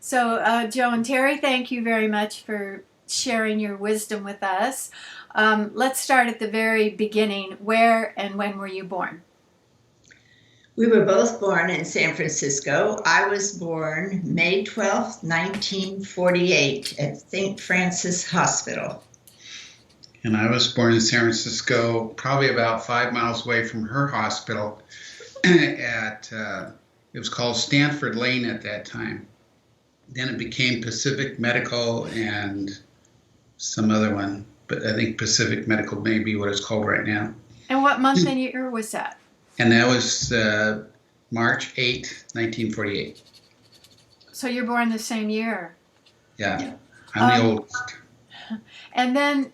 So, Joe and Terry, thank you very much for sharing your wisdom with us. Let's start at the very beginning. Where and when were you born? We were both born in San Francisco. I was born May 12th, 1948, at St. Francis Hospital. And I was born in San Francisco, probably about 5 miles away from her hospital. It was called Stanford Lane at that time. Then it became Pacific Medical and some other one, but I think Pacific Medical may be what it's called right now. And what month and year was that? And that was March 8th, 1948. So you're born the same year. Yeah, I'm the oldest. And then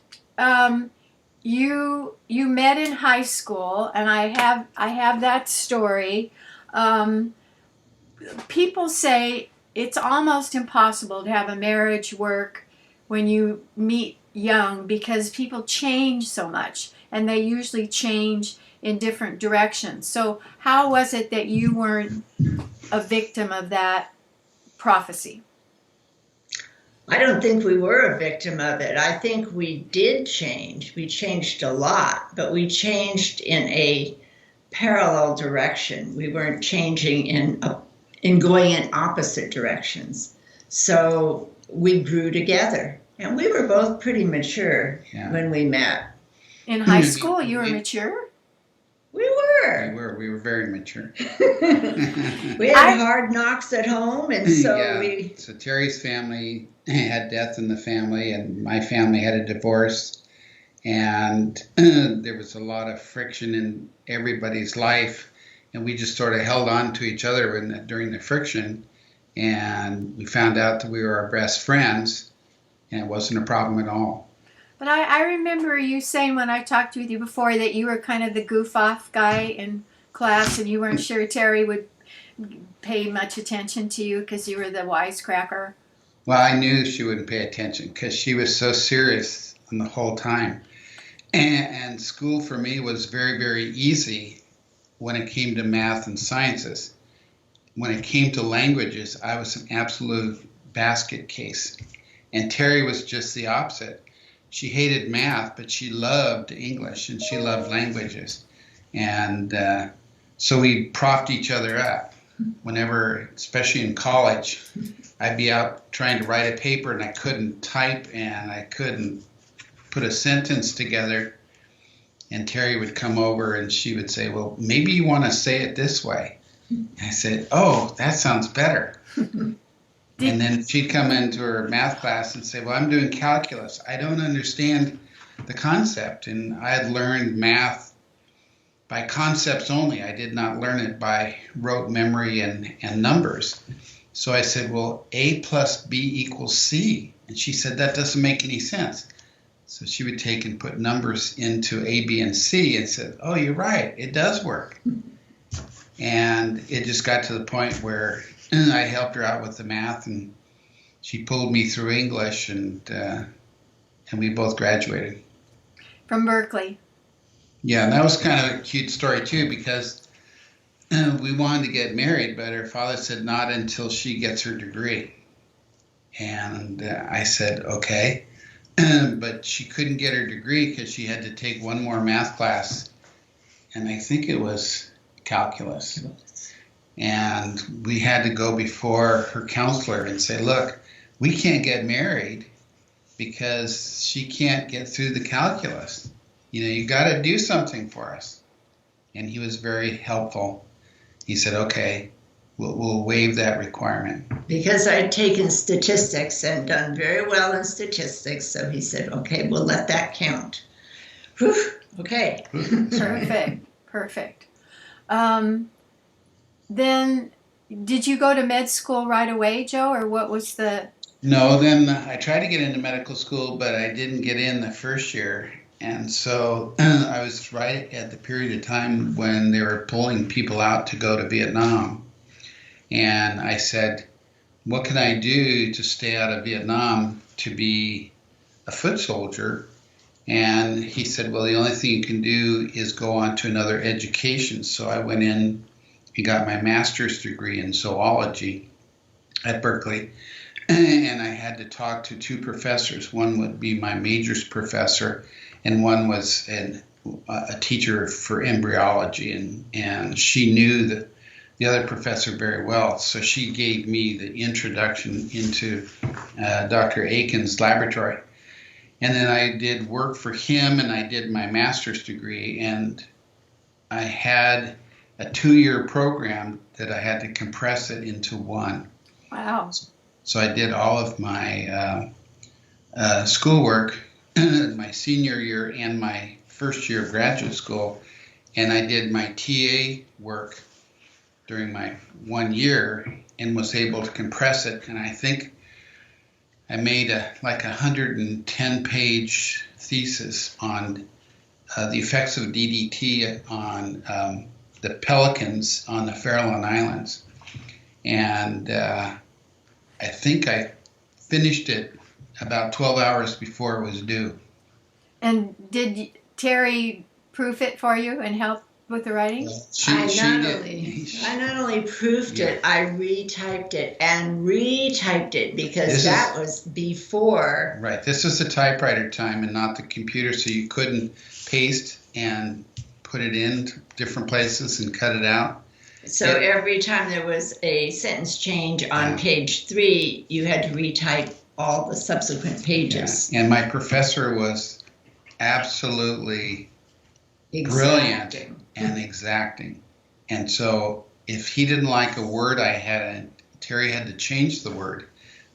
you met in high school, and I have that story. People say it's almost impossible to have a marriage work when you meet young because people change so much, and they usually change in different directions. So how was it that you weren't a victim of that prophecy? I don't think we were a victim of it. I think we did change. We changed a lot, but we changed in a parallel direction. We weren't changing in going in opposite directions. So we grew together, and we were both pretty mature when we met. In high school, you were mature? We were. We were very mature. We had hard knocks at home, and so So Terry's family had death in the family, and my family had a divorce, and there was a lot of friction in everybody's life, and we just sort of held on to each other during the friction, and we found out that we were our best friends, and it wasn't a problem at all. But I remember you saying when I talked with you before that you were kind of the goof-off guy in class, and you weren't sure Terry would pay much attention to you because you were the wisecracker. Well, I knew she wouldn't pay attention because she was so serious the whole time. And school for me was very, very easy when it came to math and sciences. When it came to languages, I was an absolute basket case. And Terry was just the opposite. She hated math, but she loved English and she loved languages. And so we propped each other up. Whenever, especially in college, I'd be out trying to write a paper and I couldn't type and I couldn't put a sentence together. And Terry would come over and she would say, well, maybe you want to say it this way. I said, oh, that sounds better. And then she'd come into her math class and say, well, I'm doing calculus. I don't understand the concept. And I had learned math by concepts only. I did not learn it by rote memory and numbers. So I said, well, A plus B equals C. And she said, that doesn't make any sense. So she would take and put numbers into A, B, and C and said, oh, you're right. It does work. And it just got to the point where I helped her out with the math, and she pulled me through English, and we both graduated. From Berkeley. Yeah, and that was kind of a cute story, too, because we wanted to get married, but her father said not until she gets her degree. And I said, okay. But she couldn't get her degree because she had to take one more math class, and I think it was calculus. And we had to go before her counselor and say, look, we can't get married because she can't get through the calculus. You know, you got to do something for us. And he was very helpful. He said, okay, we'll waive that requirement. Because I'd taken statistics and done very well in statistics, so he said, okay, we'll let that count. Whew, okay. Perfect. Then, did you go to med school right away, Joe, or what was the... No, then I tried to get into medical school, but I didn't get in the first year. And so I was right at the period of time when they were pulling people out to go to Vietnam. And I said, what can I do to stay out of Vietnam to be a foot soldier? And he said, well, the only thing you can do is go on to another education. So I went in and got my master's degree in zoology at Berkeley. And I had to talk to two professors. One would be my majors professor, and one was a teacher for embryology. And she knew the other professor very well. So she gave me the introduction into Dr. Aiken's laboratory. And then I did work for him, and I did my master's degree. And I had a 2-year program that I had to compress it into one. Wow. So I did all of my schoolwork my senior year and my first year of graduate school, and I did my TA work during my 1 year and was able to compress it. And I think I made a 110-page thesis on the effects of DDT on the pelicans on the Farallon Islands. And I think I finished it about 12 hours before it was due. And did Terry proof it for you and help with the writing? I not only proofed it, I retyped it and retyped it because that was before. Right. This was the typewriter time and not the computer, so you couldn't paste and put it in different places and cut it out. So every time there was a sentence change on page 3, you had to retype all the subsequent pages. Yeah. And my professor was absolutely brilliant and exacting. And so if he didn't like a word, Terry had to change the word.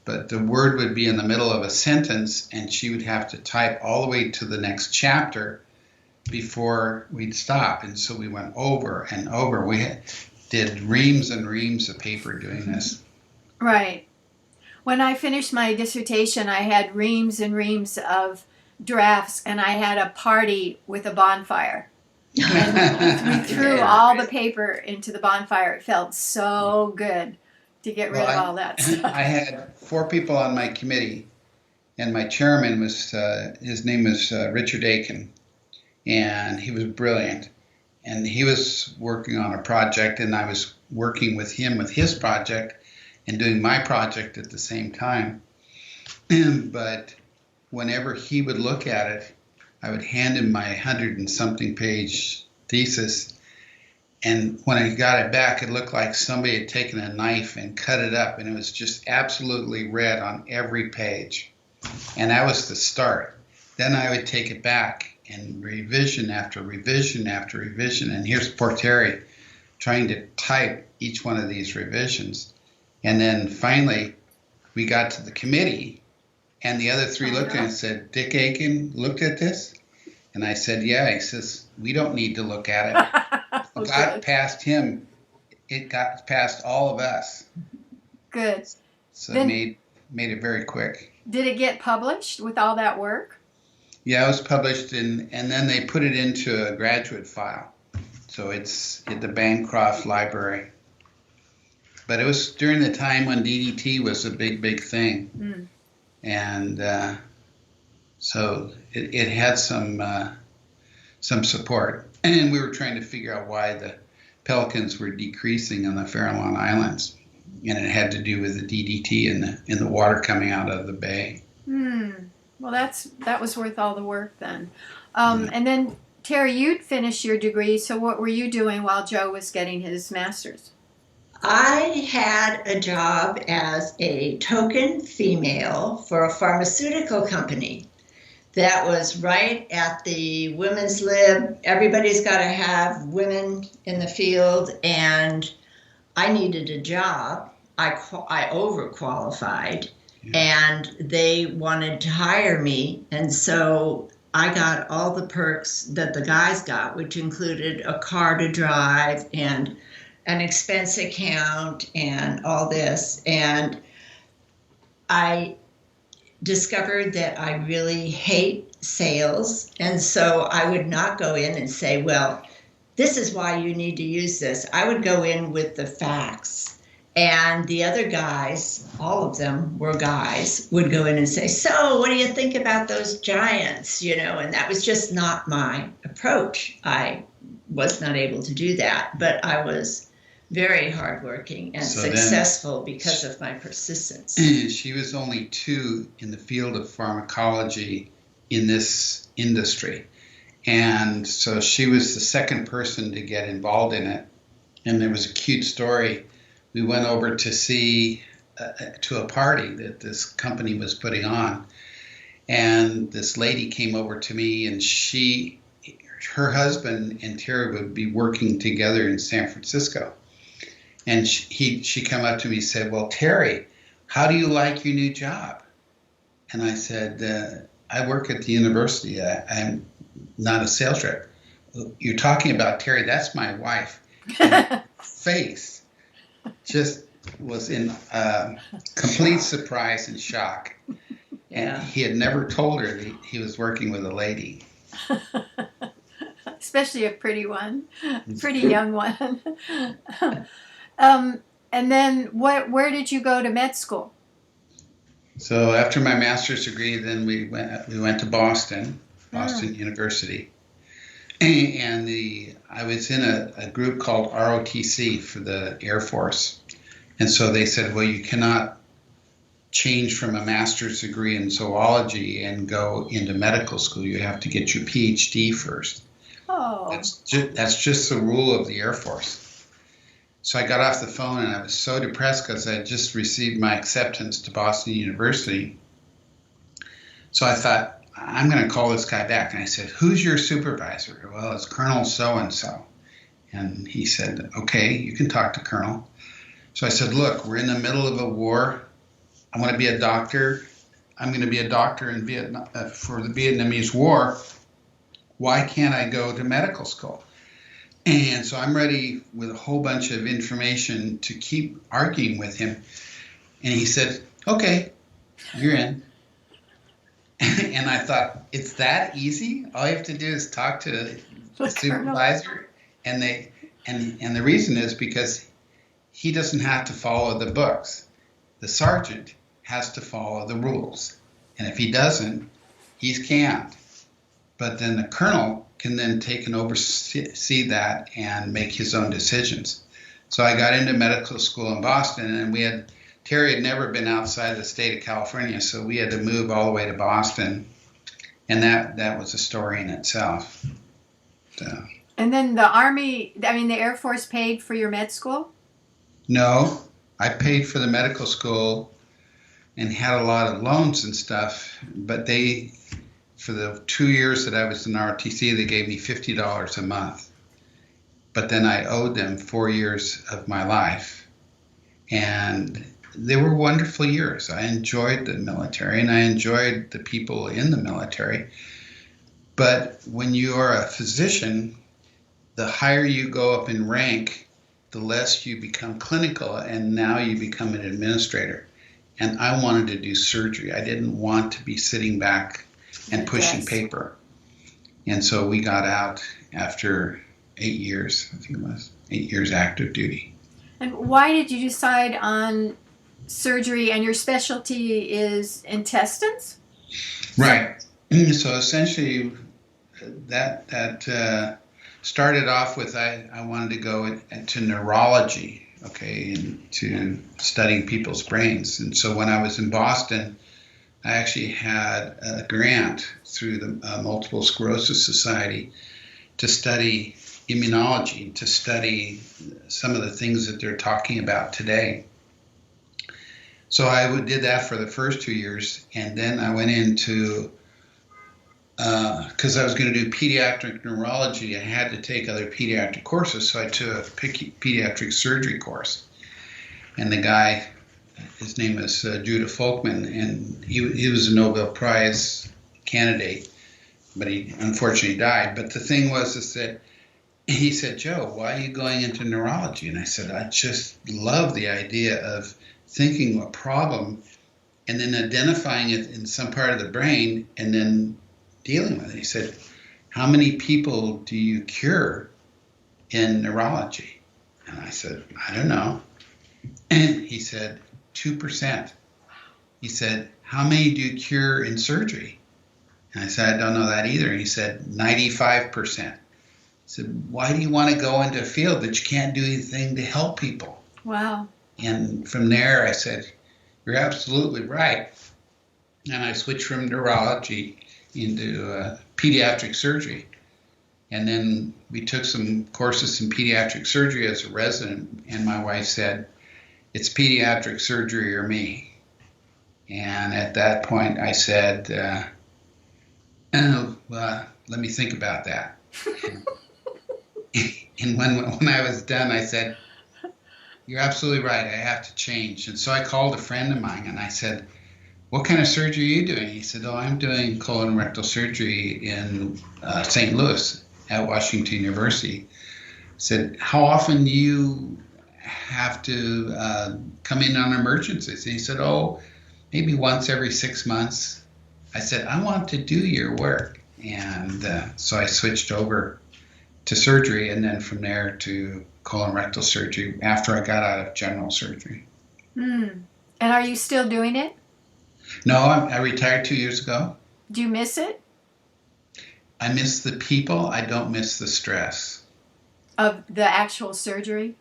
But the word would be in the middle of a sentence, and she would have to type all the way to the next chapter before we'd stop. And so we went over and over. We did reams and reams of paper doing this. Right. When I finished my dissertation, I had reams and reams of drafts, and I had a party with a bonfire. And we threw all the paper into the bonfire. It felt so good to get rid of all that stuff. I had 4 people on my committee, and my chairman was, his name was Richard Aiken, and he was brilliant. And he was working on a project, and I was working with him with his project and doing my project at the same time. But whenever he would look at it, I would hand him my 100-and-something page thesis. And when I got it back, it looked like somebody had taken a knife and cut it up, and it was just absolutely red on every page. And that was the start. Then I would take it back and revision after revision after revision. And here's poor Terry trying to type each one of these revisions. And then finally, we got to the committee, and the other 3 looked at it and said, Dick Aiken looked at this? And I said, yeah. He says, we don't need to look at it. It got past him. It got past all of us. Good. So it made it very quick. Did it get published with all that work? Yeah, it was published, and then they put it into a graduate file. So it's at the Bancroft Library. But it was during the time when DDT was a big, big thing. Mm. And so it had some support. And we were trying to figure out why the pelicans were decreasing on the Farallon Islands. And it had to do with the DDT in the water coming out of the bay. Well, that was worth all the work then. And then, Terry, you'd finished your degree, so what were you doing while Joe was getting his master's? I had a job as a token female for a pharmaceutical company. That was right at the women's lib. Everybody's got to have women in the field, and I needed a job. I overqualified. And they wanted to hire me, and so I got all the perks that the guys got, which included a car to drive and an expense account and all this. And I discovered that I really hate sales, and so I would not go in and say, well, this is why you need to use this. I would go in with the facts. And the other guys, all of them were guys, would go in and say, so what do you think about those giants? And that was just not my approach. I was not able to do that, but I was Very hardworking and So successful because of my persistence. She was only 2 in the field of pharmacology in this industry. And so she was the second person to get involved in it. And there was a cute story. We went over to see to a party that this company was putting on. And this lady came over to me, and her husband and Terry would be working together in San Francisco. And she come up to me and said, "Well, Terry, how do you like your new job?" And I said, "I work at the university. I'm not a sales rep." "You're talking about Terry? That's my wife." And her face just was in complete surprise and shock. Yeah. And he had never told her that he was working with a lady. Especially a pretty one, pretty young one. And then where did you go to med school? So after my master's degree, then we went to Boston University. And I was in a group called ROTC for the Air Force. And so they said, well, you cannot change from a master's degree in zoology and go into medical school. You have to get your PhD first. Oh. That's just the rule of the Air Force. So I got off the phone and I was so depressed because I had just received my acceptance to Boston University. So I thought, I'm going to call this guy back. And I said, "Who's your supervisor?" "Well, it's Colonel so-and-so. And he said, "Okay, you can talk to Colonel." So I said, "Look, we're in the middle of a war. I want to be a doctor. I'm going to be a doctor in Vietnam for the Vietnamese War. Why can't I go to medical school?" And so I'm ready with a whole bunch of information to keep arguing with him. And he said, "Okay, you're in." And I thought, it's that easy? All you have to do is talk to the supervisor. And the reason is because he doesn't have to follow the books. The sergeant has to follow the rules. And if he doesn't, he can't. But then the colonel can then take and oversee that and make his own decisions. So I got into medical school in Boston, and Terry had never been outside the state of California, so we had to move all the way to Boston, and that was a story in itself. So. And then the Air Force paid for your med school? No, I paid for the medical school and had a lot of loans and stuff, but for the 2 years that I was in ROTC, they gave me $50 a month. But then I owed them 4 years of my life. And they were wonderful years. I enjoyed the military and I enjoyed the people in the military. But when you are a physician, the higher you go up in rank, the less you become clinical, and now you become an administrator. And I wanted to do surgery. I didn't want to be sitting back and pushing paper. And so we got out after 8 years, I think it was 8 years active duty. And why did you decide on surgery, and your specialty is intestines? Right. So essentially that started off with I wanted to go into neurology, okay, and to studying people's brains. And so when I was in Boston, I actually had a grant through the Multiple Sclerosis Society to study immunology, to study some of the things that they're talking about today. So I did that for the first 2 years, and then I went into, because I was going to do pediatric neurology, I had to take other pediatric courses, so I took a pediatric surgery course. And the guy, his name is Judah Folkman, and he was a Nobel Prize candidate, but he unfortunately died. But the thing was is that he said, "Joe, why are you going into neurology?" And I said, "I just love the idea of thinking a problem and then identifying it in some part of the brain and then dealing with it." He said, "How many people do you cure in neurology?" And I said, "I don't know." And he said, 2%. He said, "How many do you cure in surgery?" And I said, "I don't know that either." And he said, 95%. said, why do you want to go into a field that you can't do anything to help people? Wow. And from there, I said, you're absolutely right. And I switched from neurology into pediatric surgery. And then we took some courses in pediatric surgery as a resident, and my wife said, it's pediatric surgery or me. And at that point, I said, let me think about that. And when I was done, I said, you're absolutely right, I have to change. And so I called a friend of mine and I said, what kind of surgery are you doing? He said, oh, I'm doing colon and rectal surgery in St. Louis at Washington University. I said, how often do you have to come in on emergencies? And he said, oh, maybe once every 6 months. I said, I want to do your work. And so I switched over to surgery, and then from there to colon rectal surgery after I got out of general surgery. And are you still doing it? No, I retired 2 years ago. Do you miss it? I miss the people. I don't miss the stress. Of the actual surgery?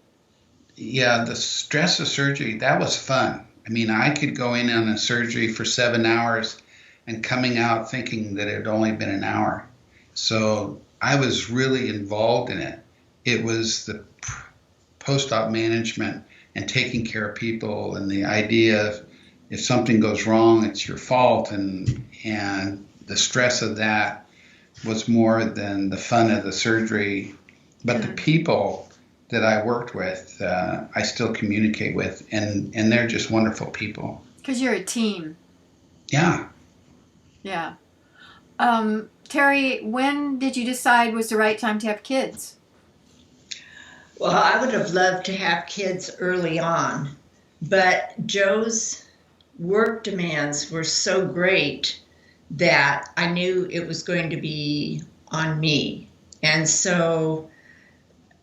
Yeah, the stress of surgery, that was fun. I mean, I could go in on a surgery for 7 hours and coming out thinking that it had only been an hour. So I was really involved in it. It was the post-op management and taking care of people, and the idea of if something goes wrong, it's your fault, and the stress of that was more than the fun of the surgery. But the people that I worked with, I still communicate with, and they're just wonderful people. Because you're a team. Yeah. Yeah. Terry, when did you decide was the right time to have kids? Well, I would have loved to have kids early on, but Joe's work demands were so great that I knew it was going to be on me. And so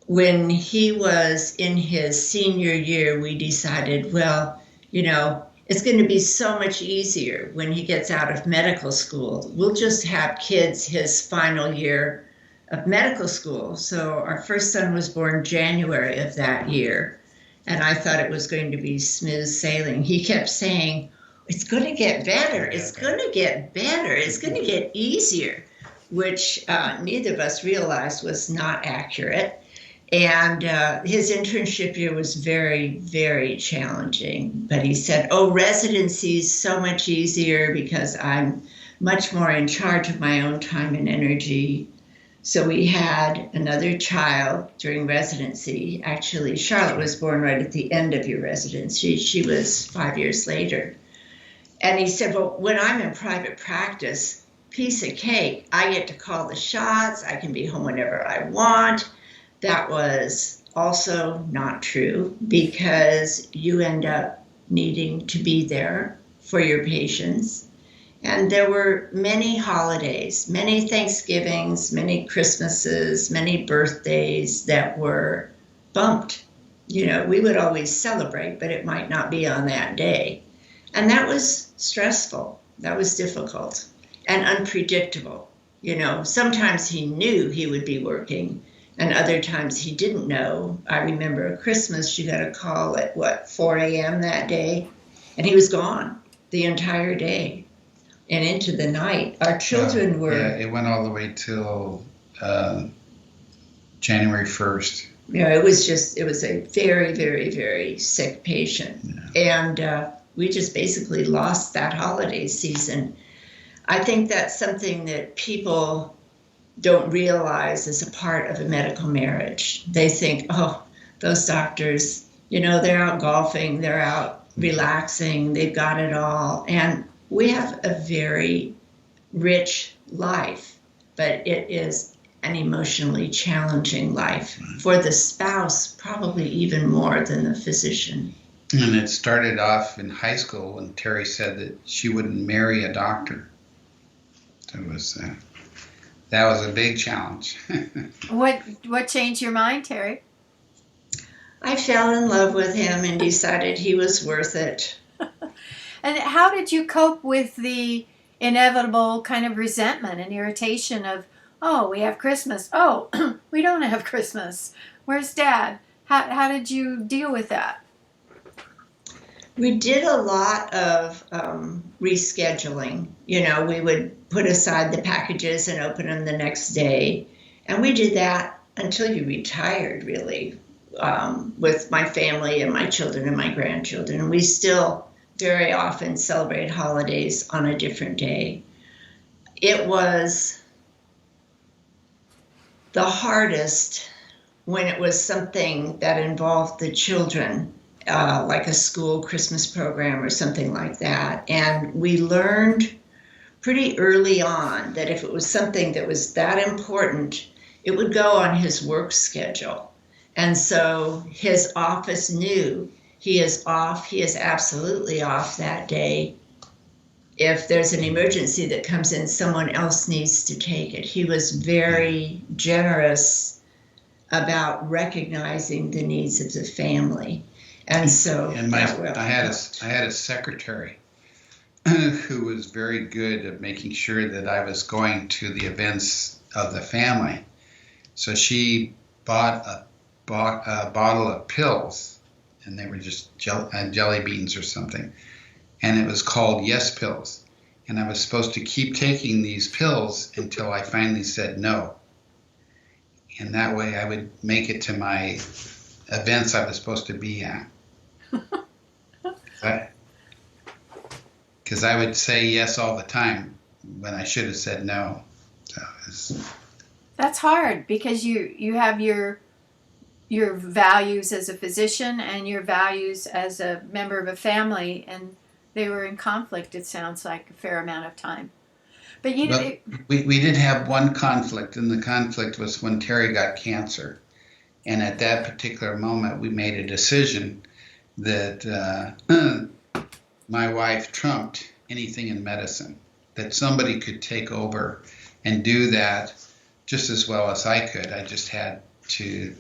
when he was in his senior year, we decided, well, it's going to be so much easier when he gets out of medical school. We'll just have kids his final year of medical school. So our first son was born January of that year, and I thought it was going to be smooth sailing. He kept saying, it's going to get better. It's going to get better. It's going to get easier, which neither of us realized was not accurate. And his internship year was very, very challenging. But he said, residency is so much easier because I'm much more in charge of my own time and energy. So we had another child during residency. Actually, Charlotte was born right at the end of your residency. She was 5 years later. And he said, well, when I'm in private practice, piece of cake. I get to call the shots. I can be home whenever I want. That was also not true because you end up needing to be there for your patients. And there were many holidays, many Thanksgivings, many Christmases, many birthdays that were bumped. We would always celebrate, but it might not be on that day. And that was stressful. That was difficult and unpredictable. Sometimes he knew he would be working, and other times he didn't know. I remember Christmas, you got a call at 4 a.m. that day, and he was gone the entire day and into the night. Our children were... Yeah, it went all the way till January 1st. It was a very, very, very sick patient. Yeah. And we just basically lost that holiday season. I think that's something that people don't realize is a part of a medical marriage. They think, those doctors, they're out golfing, they're out relaxing, they've got it all. And we have a very rich life, but it is an emotionally challenging life for the spouse, probably even more than the physician. And it started off in high school when Terry said that she wouldn't marry a doctor. So it was... that was a big challenge. What changed your mind, Terry? I fell in love with him and decided he was worth it. And how did you cope with the inevitable kind of resentment and irritation of, we have Christmas. we don't have Christmas. Where's Dad? How did you deal with that? We did a lot of rescheduling. You know, we would put aside the packages and open them the next day. And we did that until you retired, really, with my family and my children and my grandchildren. And we still very often celebrate holidays on a different day. It was the hardest when it was something that involved the children, like a school Christmas program or something like that. And we learned pretty early on that if it was something that was that important, it would go on his work schedule. And so his office knew he is off, he is absolutely off that day. If there's an emergency that comes in, someone else needs to take it. He was very generous about recognizing the needs of the family. And so I had a secretary who was very good at making sure that I was going to the events of the family. So she bought a bottle of pills, and they were just jelly beans or something, and it was called Yes Pills. And I was supposed to keep taking these pills until I finally said no. And that way I would make it to my events I was supposed to be at. Because I would say yes all the time when I should have said no. So That's hard because you have your values as a physician and your values as a member of a family, and they were in conflict, it sounds like, a fair amount of time. But we did have one conflict, and the conflict was when Terry got cancer. And at that particular moment, we made a decision that my wife trumped anything in medicine, that somebody could take over and do that just as well as I could. I just had to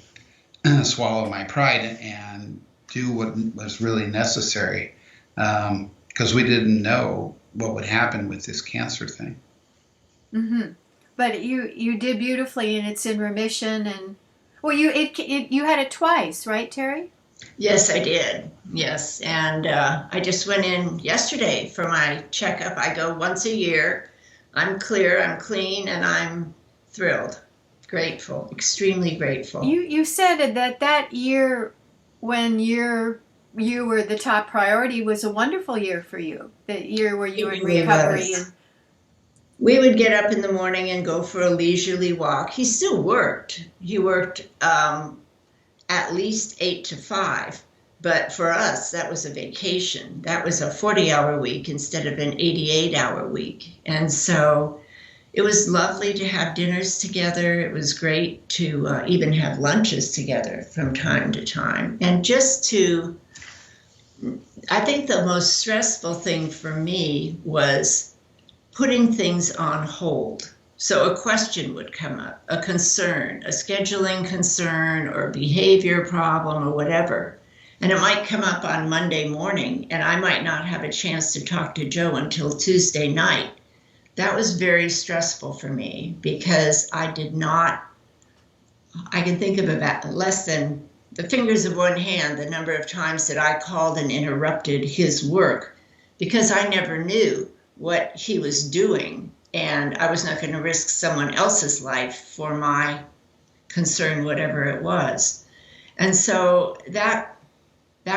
swallow my pride and do what was really necessary, because we didn't know what would happen with this cancer thing. Mm-hmm. But you did beautifully, and it's in remission. And well, you had it twice, right, Terry? Yes, I did. Yes, and I just went in yesterday for my checkup. I go once a year. I'm clear, I'm clean, and I'm thrilled, grateful, extremely grateful. You said that year when you were the top priority was a wonderful year for you. The year where you were in recovery. We would get up in the morning and go for a leisurely walk. He still worked. He worked at least 8 to 5. But for us, that was a vacation. That was a 40-hour week instead of an 88-hour week. And so it was lovely to have dinners together. It was great to even have lunches together from time to time. And I think the most stressful thing for me was putting things on hold. So a question would come up, a concern, a scheduling concern or behavior problem or whatever. And it might come up on Monday morning, and I might not have a chance to talk to Joe until Tuesday night. That was very stressful for me because I can think of about less than the fingers of one hand the number of times that I called and interrupted his work because I never knew what he was doing, and I was not going to risk someone else's life for my concern, whatever it was. And so that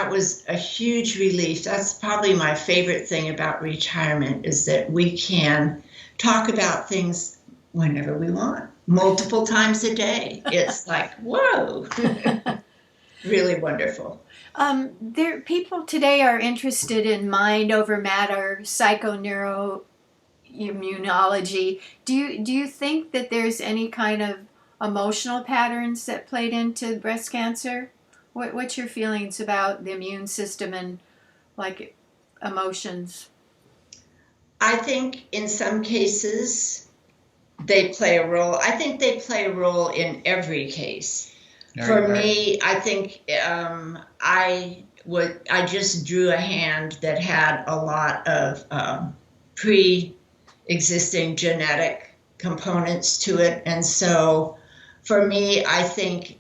was a huge relief. That's probably my favorite thing about retirement, is that we can talk about things whenever we want, multiple times a day. It's like, whoa, really wonderful. People today are interested in mind over matter, psychoneuroimmunology. Do you think that there's any kind of emotional patterns that played into breast cancer? What's your feelings about the immune system and like emotions? I think in some cases they play a role. I think they play a role in every case. For me, I think I just drew a hand that had a lot of pre-existing genetic components to it, and so for me, I think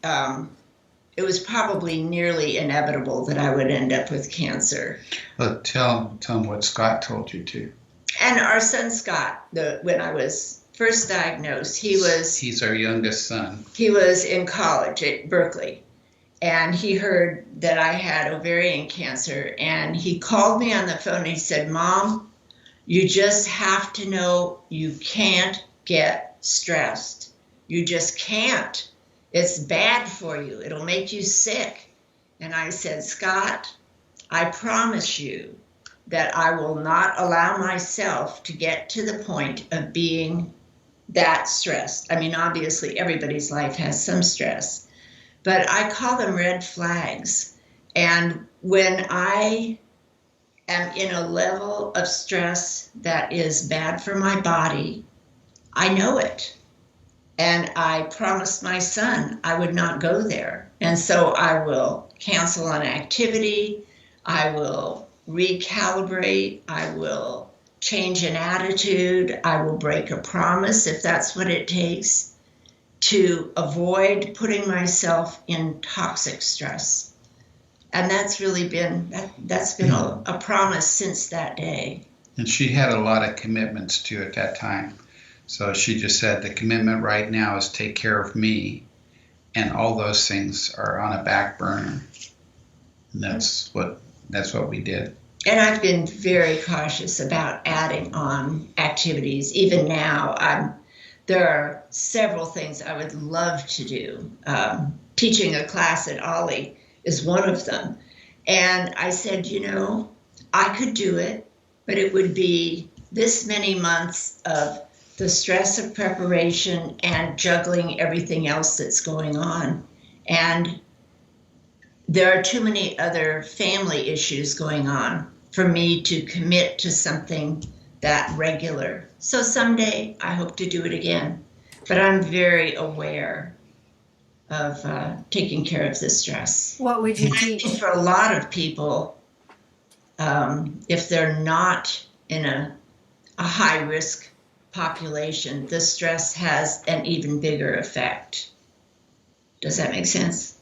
it was probably nearly inevitable that I would end up with cancer. Well, tell them what Scott told you to. And our son Scott, when I was first diagnosed, he's our youngest son. He was in college at Berkeley, and he heard that I had ovarian cancer, and he called me on the phone and he said, "Mom, you just have to know you can't get stressed. You just can't. It's bad for you. It'll make you sick." And I said, "Scott, I promise you that I will not allow myself to get to the point of being that stressed." I mean, obviously, everybody's life has some stress, but I call them red flags. And when I am in a level of stress that is bad for my body, I know it. And I promised my son I would not go there. And so I will cancel an activity. I will recalibrate. I will change an attitude. I will break a promise if that's what it takes to avoid putting myself in toxic stress. And that's really been, that's been a promise since that day. And she had a lot of commitments too at that time. So she just said the commitment right now is take care of me, and all those things are on a back burner. And that's what we did. And I've been very cautious about adding on activities. Even now, there are several things I would love to do. Teaching a class at Ollie is one of them. And I said, I could do it, but it would be this many months of the stress of preparation and juggling everything else that's going on. And there are too many other family issues going on for me to commit to something that regular. So someday I hope to do it again. But I'm very aware of taking care of the stress. What would you teach? For a lot of people, if they're not in a high-risk population, the stress has an even bigger effect. Does that make sense?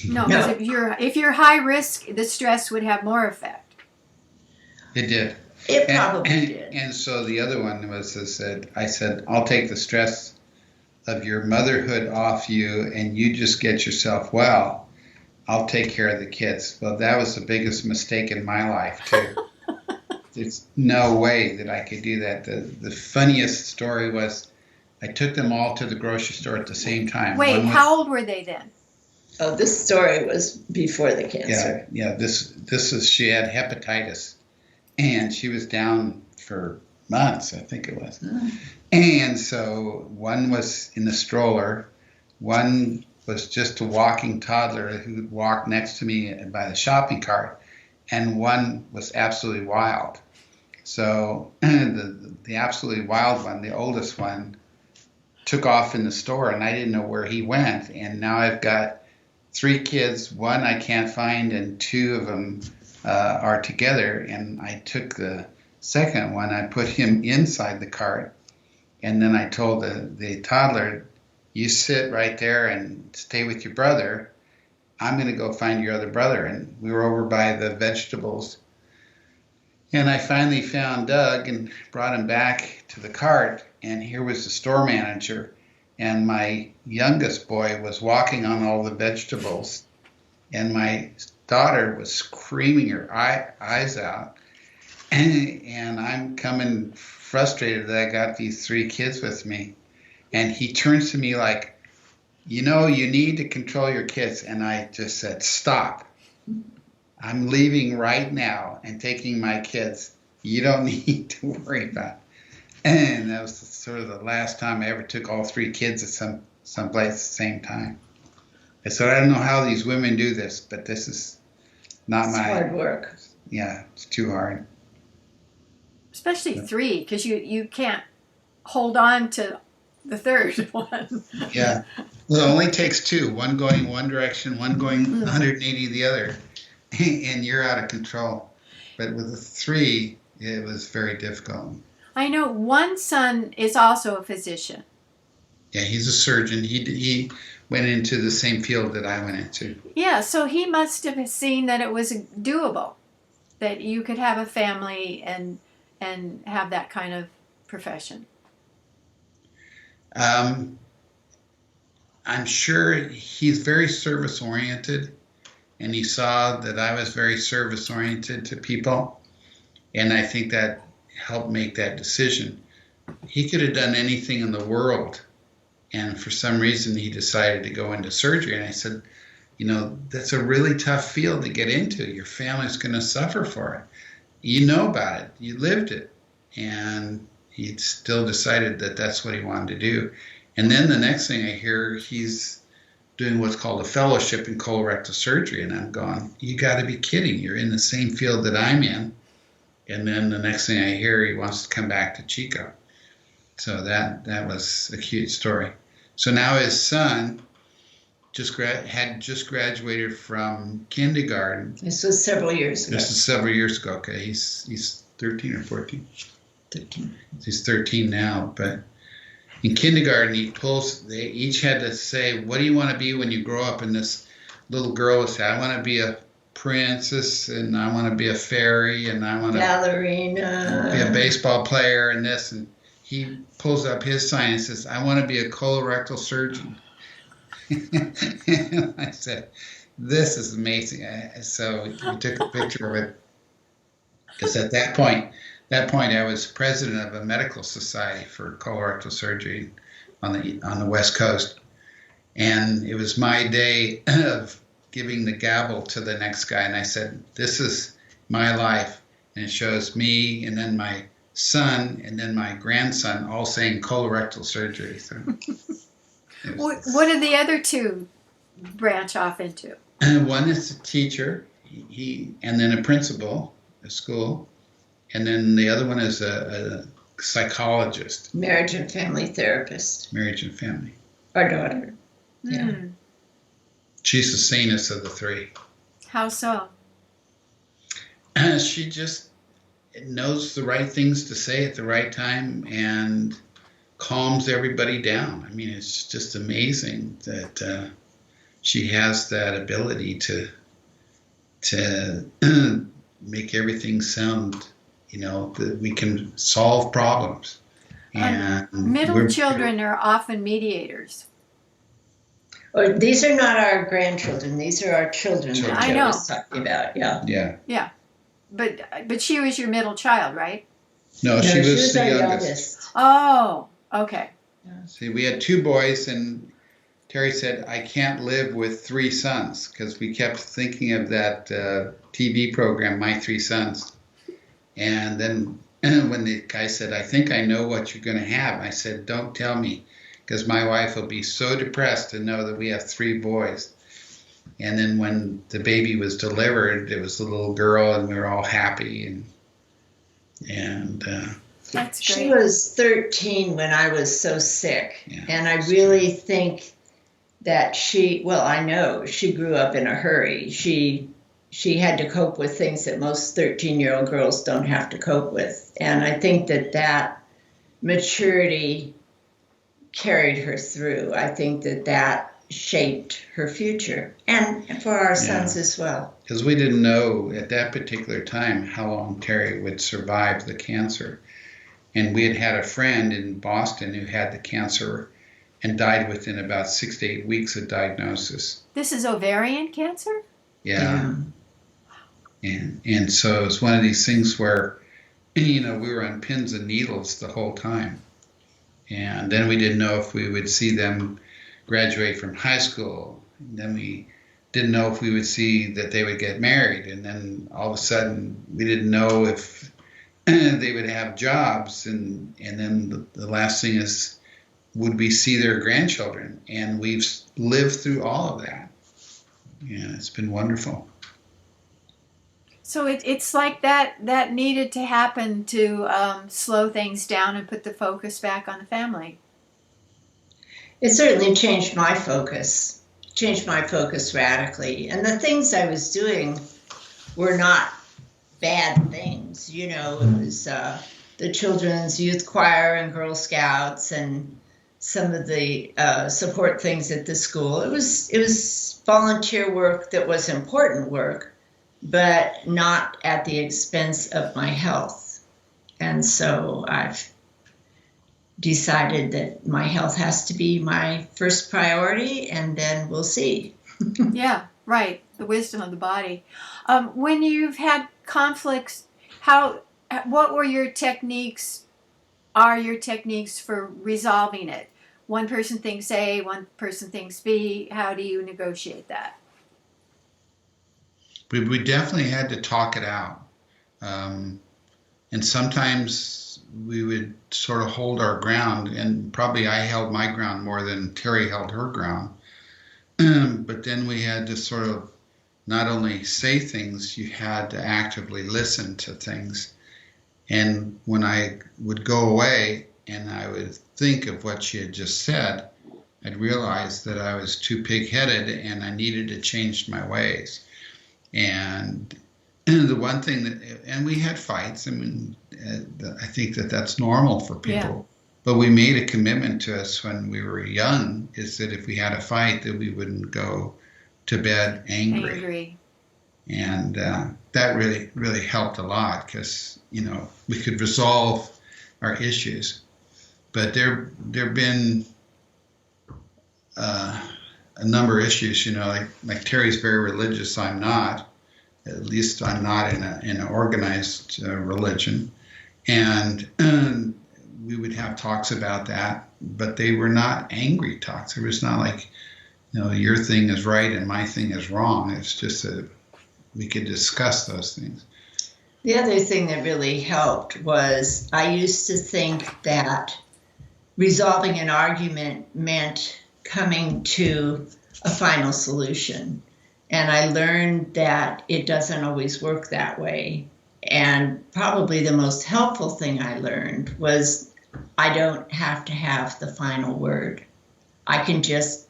No, because if you're high risk, the stress would have more effect. It did. It probably did. And so the other one was I said, I'll take the stress of your motherhood off you, and you just get yourself well. I'll take care of the kids. Well, that was the biggest mistake in my life too. There's no way that I could do that. The funniest story was I took them all to the grocery store at the same time. Wait, how old were they then? Oh, this story was before the cancer. Yeah. This is, she had hepatitis, and she was down for months, I think it was. And so one was in the stroller, one was just a walking toddler who walked next to me by the shopping cart, and one was absolutely wild. So the absolutely wild one, the oldest one, took off in the store, and I didn't know where he went. And now I've got 3 kids, one I can't find, and 2 of them are together. And I took the second one, I put him inside the cart, and then I told the toddler, you sit right there and stay with your brother. I'm going to go find your other brother. And we were over by the vegetables. And I finally found Doug and brought him back to the cart. And here was the store manager. And my youngest boy was walking on all the vegetables. And my daughter was screaming her eyes out. And I'm coming frustrated that I got these 3 kids with me. And he turns to me like, you need to control your kids. And I just said, stop. I'm leaving right now and taking my kids. You don't need to worry about it. And that was sort of the last time I ever took all 3 kids at someplace at the same time. I said, I don't know how these women do this, but this is not it's hard work. Yeah, it's too hard. Especially 3, because you can't hold on to the third one. Yeah. Well, it only takes 2, one going one direction, one going 180 the other, and you're out of control. But with the 3, it was very difficult. I know one son is also a physician. Yeah, he's a surgeon. He went into the same field that I went into. Yeah, so he must have seen that it was doable, that you could have a family and have that kind of profession. I'm sure he's very service oriented, and he saw that I was very service oriented to people, and I think that helped make that decision. He could have done anything in the world, and for some reason he decided to go into surgery. And I said, that's a really tough field to get into. Your family's going to suffer for it. You know about it. You lived it. And he still decided that that's what he wanted to do. And then the next thing I hear, he's doing what's called a fellowship in colorectal surgery. And I'm going, you got to be kidding. You're in the same field that I'm in. And then the next thing I hear, he wants to come back to Chico. So that was a cute story. So now his son had just graduated from kindergarten. This was several years ago. This is several years ago. Okay, he's 13 or 14. 13. He's 13 now, but in kindergarten they each had to say, what do you want to be when you grow up? And this little girl would say, I want to be a princess, and I want to be a fairy, and I want to ballerina, be a baseball player, and this. And he pulls up his sign and says, I want to be a colorectal surgeon. And I said, this is amazing. So we took a picture of it, because at that point I was president of a medical society for colorectal surgery on the West Coast, and it was my day of giving the gavel to the next guy, and I said, this is my life, and it shows me and then my son and then my grandson all saying colorectal surgery. So what did the other two branch off into? One is a teacher, and then a principal at school, and then the other one is a psychologist. Marriage and family therapist. Marriage and family. Our daughter. Yeah. Mm. She's the sanest of the three. How so? She just knows the right things to say at the right time and calms everybody down. I mean, it's just amazing that she has that ability to make everything sound, that we can solve problems. And middle children are often mediators. Or these are not our grandchildren. These are our children that I Joe know. was talking about. Yeah. Yeah. But she was your middle child, right? No, she was the our youngest. Oh, okay. See, we had two boys, and Terry said, I can't live with three sons, because we kept thinking of that TV program, My Three Sons. And then when the guy said, I think I know what you're going to have, I said, don't tell me, because my wife will be so depressed to know that we have three boys. And then when the baby was delivered, it was a little girl, and we were all happy. And That's great. She was 13 when I was so sick. Yeah, and I really think that I know she grew up in a hurry. She had to cope with things that most 13-year-old girls don't have to cope with. And I think that maturity carried her through. I think that shaped her future, and for our sons as well. Because we didn't know at that particular time how long Terry would survive the cancer. And we had a friend in Boston who had the cancer and died within about 6 to 8 weeks of diagnosis. This is ovarian cancer? Yeah. And so it's one of these things where, we were on pins and needles the whole time. And then we didn't know if we would see them graduate from high school. And then we didn't know if we would see that they would get married. And then all of a sudden, we didn't know if they would have jobs. And then the last thing is, would we see their grandchildren? And we've lived through all of that. Yeah, it's been wonderful. So it's like that needed to happen to slow things down and put the focus back on the family. It certainly changed my focus radically. And the things I was doing were not bad things. It was the Children's Youth Choir and Girl Scouts and some of the support things at the school. It was volunteer work that was important work, but not at the expense of my health. And so I've decided that my health has to be my first priority, and then we'll see. Yeah, right. The wisdom of the body. When you've had conflicts, what were your techniques? Are your techniques for resolving it? One person thinks A, one person thinks B. How do you negotiate that? We definitely had to talk it out. And sometimes we would sort of hold our ground, and probably I held my ground more than Terry held her ground. But then we had to sort of not only say things, you had to actively listen to things. And when I would go away and I would think of what she had just said, I'd realize that I was too pig-headed and I needed to change my ways. And the one thing and we had fights. I mean, I think that's normal for people. Yeah. But we made a commitment to us when we were young, is that if we had a fight, that we wouldn't go to bed angry. And that really, really helped a lot, because, we could resolve our issues. But there've been a number of issues, like Terry's very religious. I'm not. At least I'm not in an organized religion. And we would have talks about that, but they were not angry talks. It was not like, your thing is right and my thing is wrong. It's just that we could discuss those things. The other thing that really helped was I used to think that resolving an argument meant coming to a final solution. And I learned that it doesn't always work that way. And probably the most helpful thing I learned was I don't have to have the final word. I can just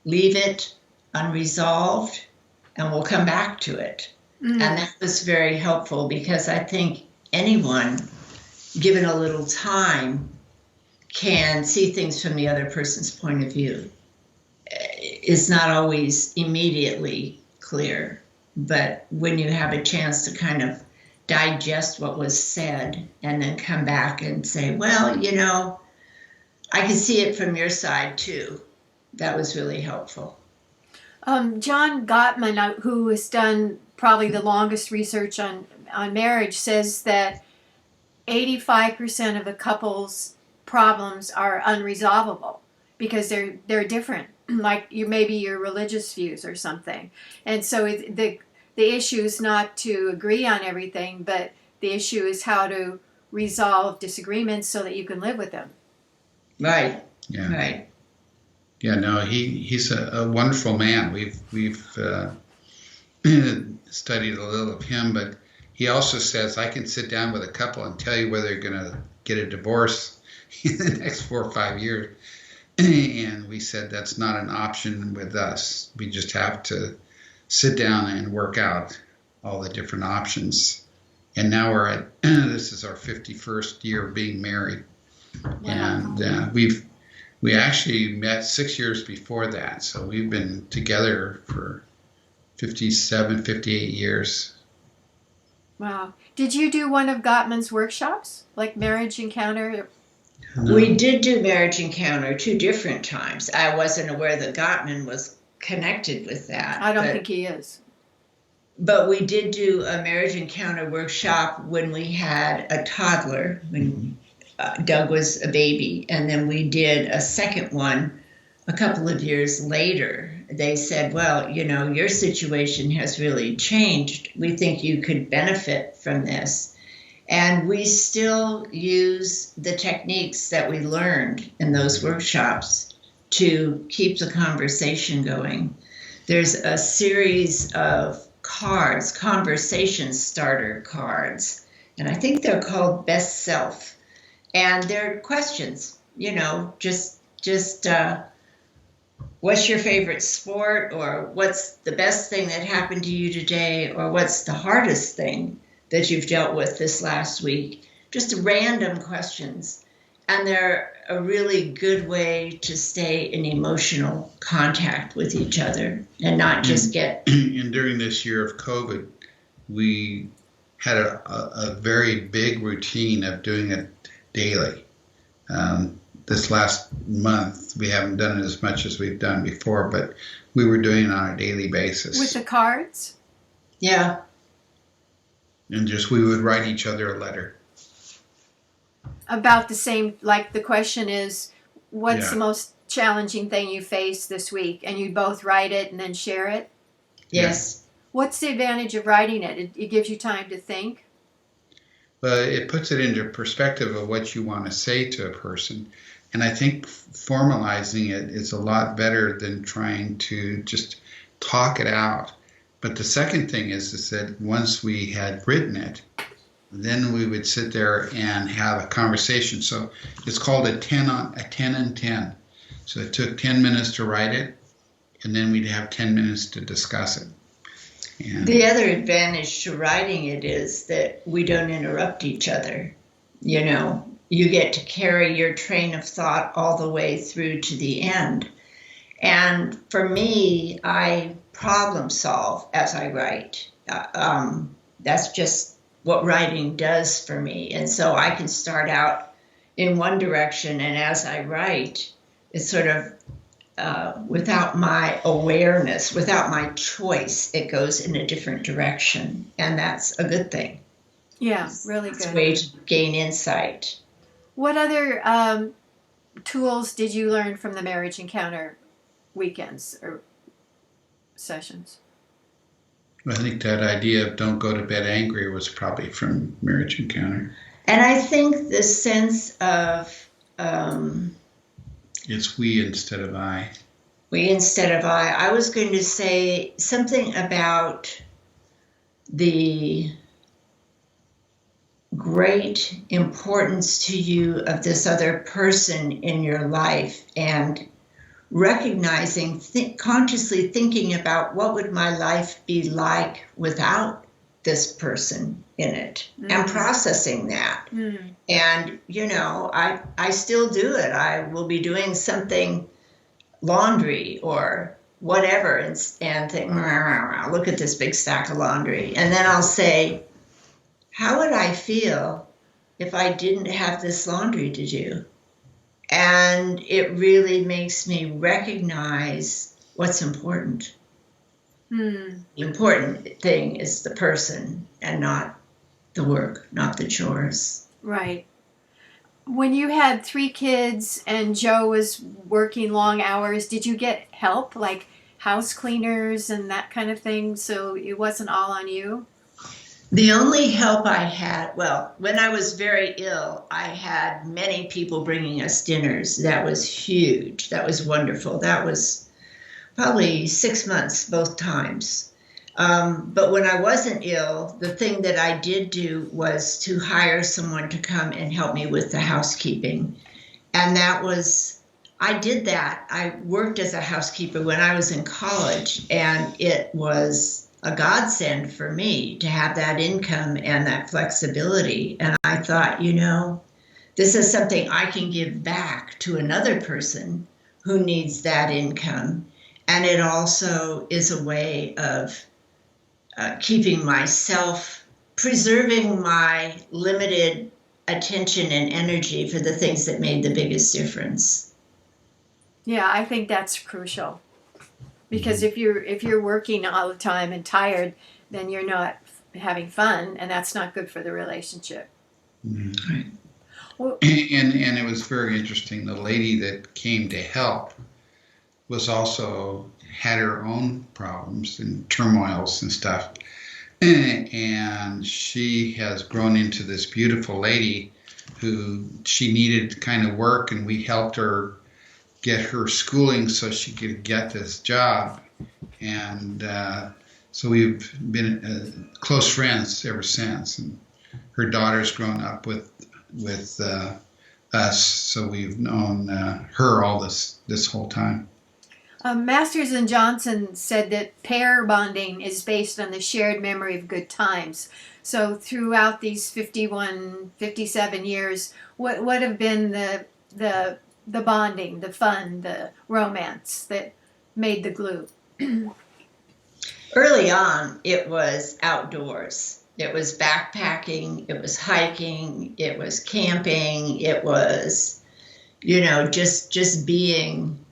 leave it unresolved and we'll come back to it. Mm. And that was very helpful, because I think anyone, given a little time, can see things from the other person's point of view. It's not always immediately clear, but when you have a chance to kind of digest what was said and then come back and say, well, I can see it from your side too. That was really helpful. John Gottman, who has done probably the longest research on marriage, says that 85% of a couple's problems are unresolvable because they're different, like maybe your religious views or something. And so the issue is not to agree on everything, but the issue is how to resolve disagreements so that you can live with them. Right. Yeah. Right. Yeah. No, he's a wonderful man. We've studied a little of him, but he also says I can sit down with a couple and tell you whether they're going to get a divorce in the next 4 or 5 years. And we said that's not an option with us. We just have to sit down and work out all the different options. And now we're at, this is our 51st year of being married. Wow. And we actually met 6 years before that. So we've been together for 57, 58 years. Wow. Did you do one of Gottman's workshops, like Marriage Encounter? No. We did do Marriage Encounter 2 different times. I wasn't aware that Gottman was connected with that. I don't think he is. But we did do a Marriage Encounter workshop when we had a toddler, when Doug was a baby. And then we did a second one a couple of years later. They said, well, your situation has really changed. We think you could benefit from this. And we still use the techniques that we learned in those workshops to keep the conversation going. There's a series of cards, conversation starter cards, and I think they're called Best Self. And they're questions, just what's your favorite sport, or what's the best thing that happened to you today, or what's the hardest thing that you've dealt with this last week? Just random questions. And they're a really good way to stay in emotional contact with each other and not just get. And during this year of COVID, we had a very big routine of doing it daily. This last month, we haven't done it as much as we've done before, but we were doing it on a daily basis. With the cards? Yeah. And just we would write each other a letter. About the same, like the question is, what's the most challenging thing you faced this week? And you both write it and then share it? Yes. What's the advantage of writing it? It gives you time to think? But it puts it into perspective of what you want to say to a person. And I think formalizing it is a lot better than trying to just talk it out. But the second thing is that once we had written it, then we would sit there and have a conversation. So it's called a 10 and 10. So it took 10 minutes to write it, and then we'd have 10 minutes to discuss it. And the other advantage to writing it is that we don't interrupt each other. You know, you get to carry your train of thought all the way through to the end. And for me, I problem solve as I write. That's just what writing does for me. And so I can start out in one direction, and as I write, it's sort of without my awareness, without my choice, it goes in a different direction. And that's a good thing. Yeah, really It's good. a way to gain insight. What other tools did you learn from the Marriage Encounter weekends or sessions? I think that idea of don't go to bed angry was probably from Marriage Encounter. And I think the sense of It's we instead of I. we instead of I. I was going to say something about the great importance to you of this other person in your life, and recognizing, consciously thinking about what would my life be like without this person in it, and processing that. And, you know, I still do it. I will be doing something, laundry or whatever, and think, look at this big stack of laundry. And then I'll say, how would I feel if I didn't have this laundry to do? And it really makes me recognize what's important. The important thing is the person and not the work, not the chores. Right. When you had 3 kids and Joe was working long hours, did you get help, like house cleaners and that kind of thing, so it wasn't all on you? The only help I had, well, when I was very ill, I had many people bringing us dinners. That was huge. That was wonderful. That was probably 6 months both times. But when I wasn't ill, the thing that I did do was to hire someone to come and help me with the housekeeping. And I did that. I worked as a housekeeper when I was in college, and it was a godsend for me to have that income and that flexibility. And I thought, you know, this is something I can give back to another person who needs that income. And it also is a way of keeping myself, preserving my limited attention and energy for the things that made the biggest difference. Yeah, I think that's crucial. Because if you're working all the time and tired, then you're not having fun, and that's not good for the relationship. Right. Well, and it was very interesting. The lady that came to help was also had her own problems and turmoils and stuff, and she has grown into this beautiful lady who she needed kind of work, and we helped her get her schooling so she could get this job. And so we've been close friends ever since. And her daughter's grown up with us, so we've known her all this whole time. Masters and Johnson said that pair bonding is based on the shared memory of good times. So throughout these 51, 57 years, what have been the bonding, the fun, the romance that made the glue? Early on, it was outdoors. It was backpacking, it was hiking, it was camping, it was, just being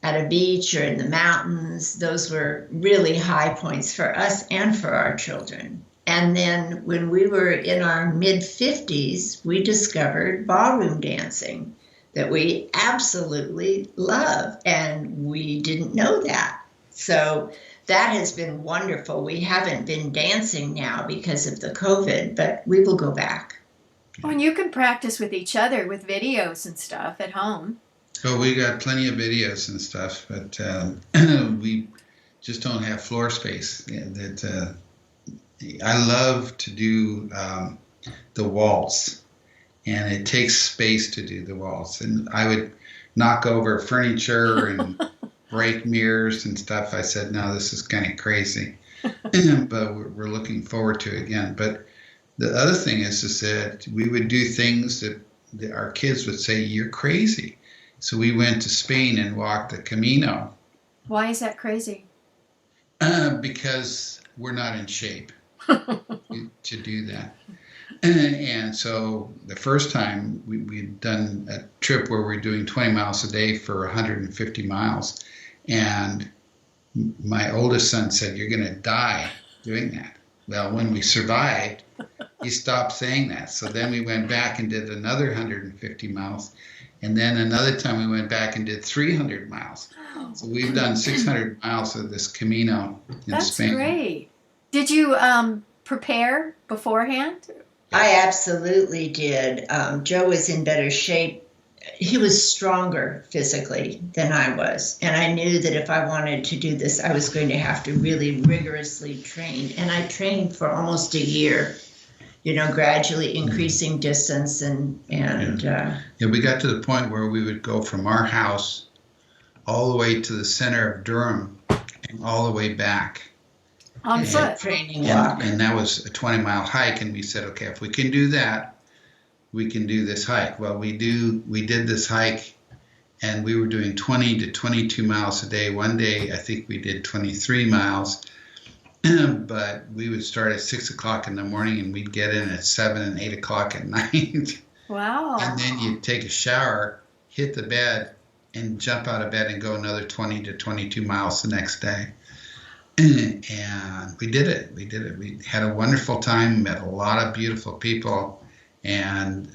at a beach or in the mountains. Those were really high points for us and for our children. And then when we were in our mid-50s, we discovered ballroom dancing that we absolutely love, and we didn't know that. So that has been wonderful. We haven't been dancing now because of the COVID, but we will go back. Oh, and you can practice with each other with videos and stuff at home. Oh, we got plenty of videos and stuff, but we just don't have floor space. I love to do the waltz, and it takes space to do the waltz. And I would knock over furniture and break mirrors and stuff. I said, no, this is kind of crazy, but we're looking forward to it again. But the other thing is that we would do things that our kids would say, you're crazy. So we went to Spain and walked the Camino. Why is that crazy? Because we're not in shape to do that. And so the first time we'd done a trip where we're doing 20 miles a day for 150 miles. And my oldest son said, you're going to die doing that. Well, when we survived, he stopped saying that. So then we went back and did another 150 miles. And then another time we went back and did 300 miles. So we've done 600 miles of this Camino in Spain. That's great. Did you prepare beforehand? I absolutely did. Joe was in better shape. He was stronger physically than I was. And I knew that if I wanted to do this, I was going to have to really rigorously train. And I trained for almost a year, gradually increasing distance. Yeah, we got to the point where we would go from our house all the way to the center of Durham and all the way back. On foot. Training walk. And that was a 20-mile hike. And we said, okay, if we can do that, we can do this hike. Well, we did this hike, and we were doing 20 to 22 miles a day. One day, I think we did 23 miles, but we would start at 6 o'clock in the morning, and we'd get in at 7 and 8 o'clock at night. Wow. And then you'd take a shower, hit the bed, and jump out of bed and go another 20 to 22 miles the next day. And we did it. We had a wonderful time, met a lot of beautiful people. And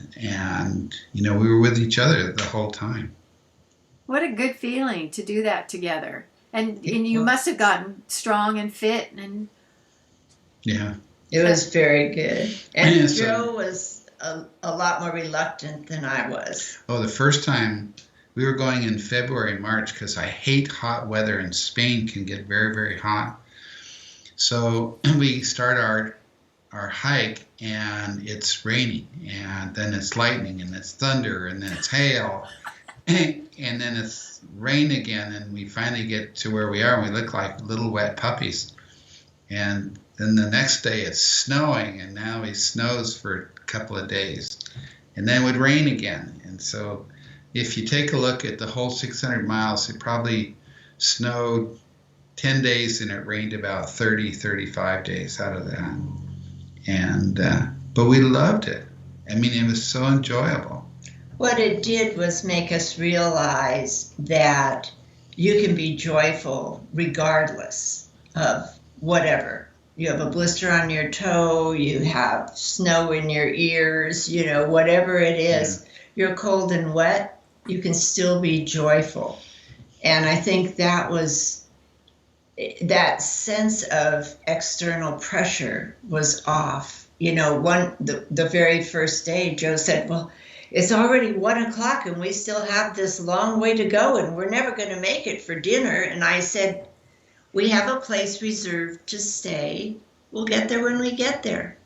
we were with each other the whole time. What a good feeling to do that together. And you must have gotten strong and fit. And yeah. It was very good. And Joe was a lot more reluctant than I was. Oh, the first time we were going in February, March, because I hate hot weather, and Spain can get very, very hot. So we start our hike, and it's raining, and then it's lightning, and it's thunder, and then it's hail, and then it's rain again, and we finally get to where we are, and we look like little wet puppies. And then the next day it's snowing, and now it snows for a couple of days, and then it would rain again. And so if you take a look at the whole 600 miles, it probably snowed 10 days, and it rained about 30, 35 days out of that. And but we loved it. I mean, it was so enjoyable. What it did was make us realize that you can be joyful regardless of whatever. You have a blister on your toe, you have snow in your ears, whatever it is. Yeah. You're cold and wet, you can still be joyful. And I think that sense of external pressure was off. The very first day, Joe said, well, it's already 1 o'clock and we still have this long way to go and we're never going to make it for dinner. And I said, we have a place reserved to stay. We'll get there when we get there.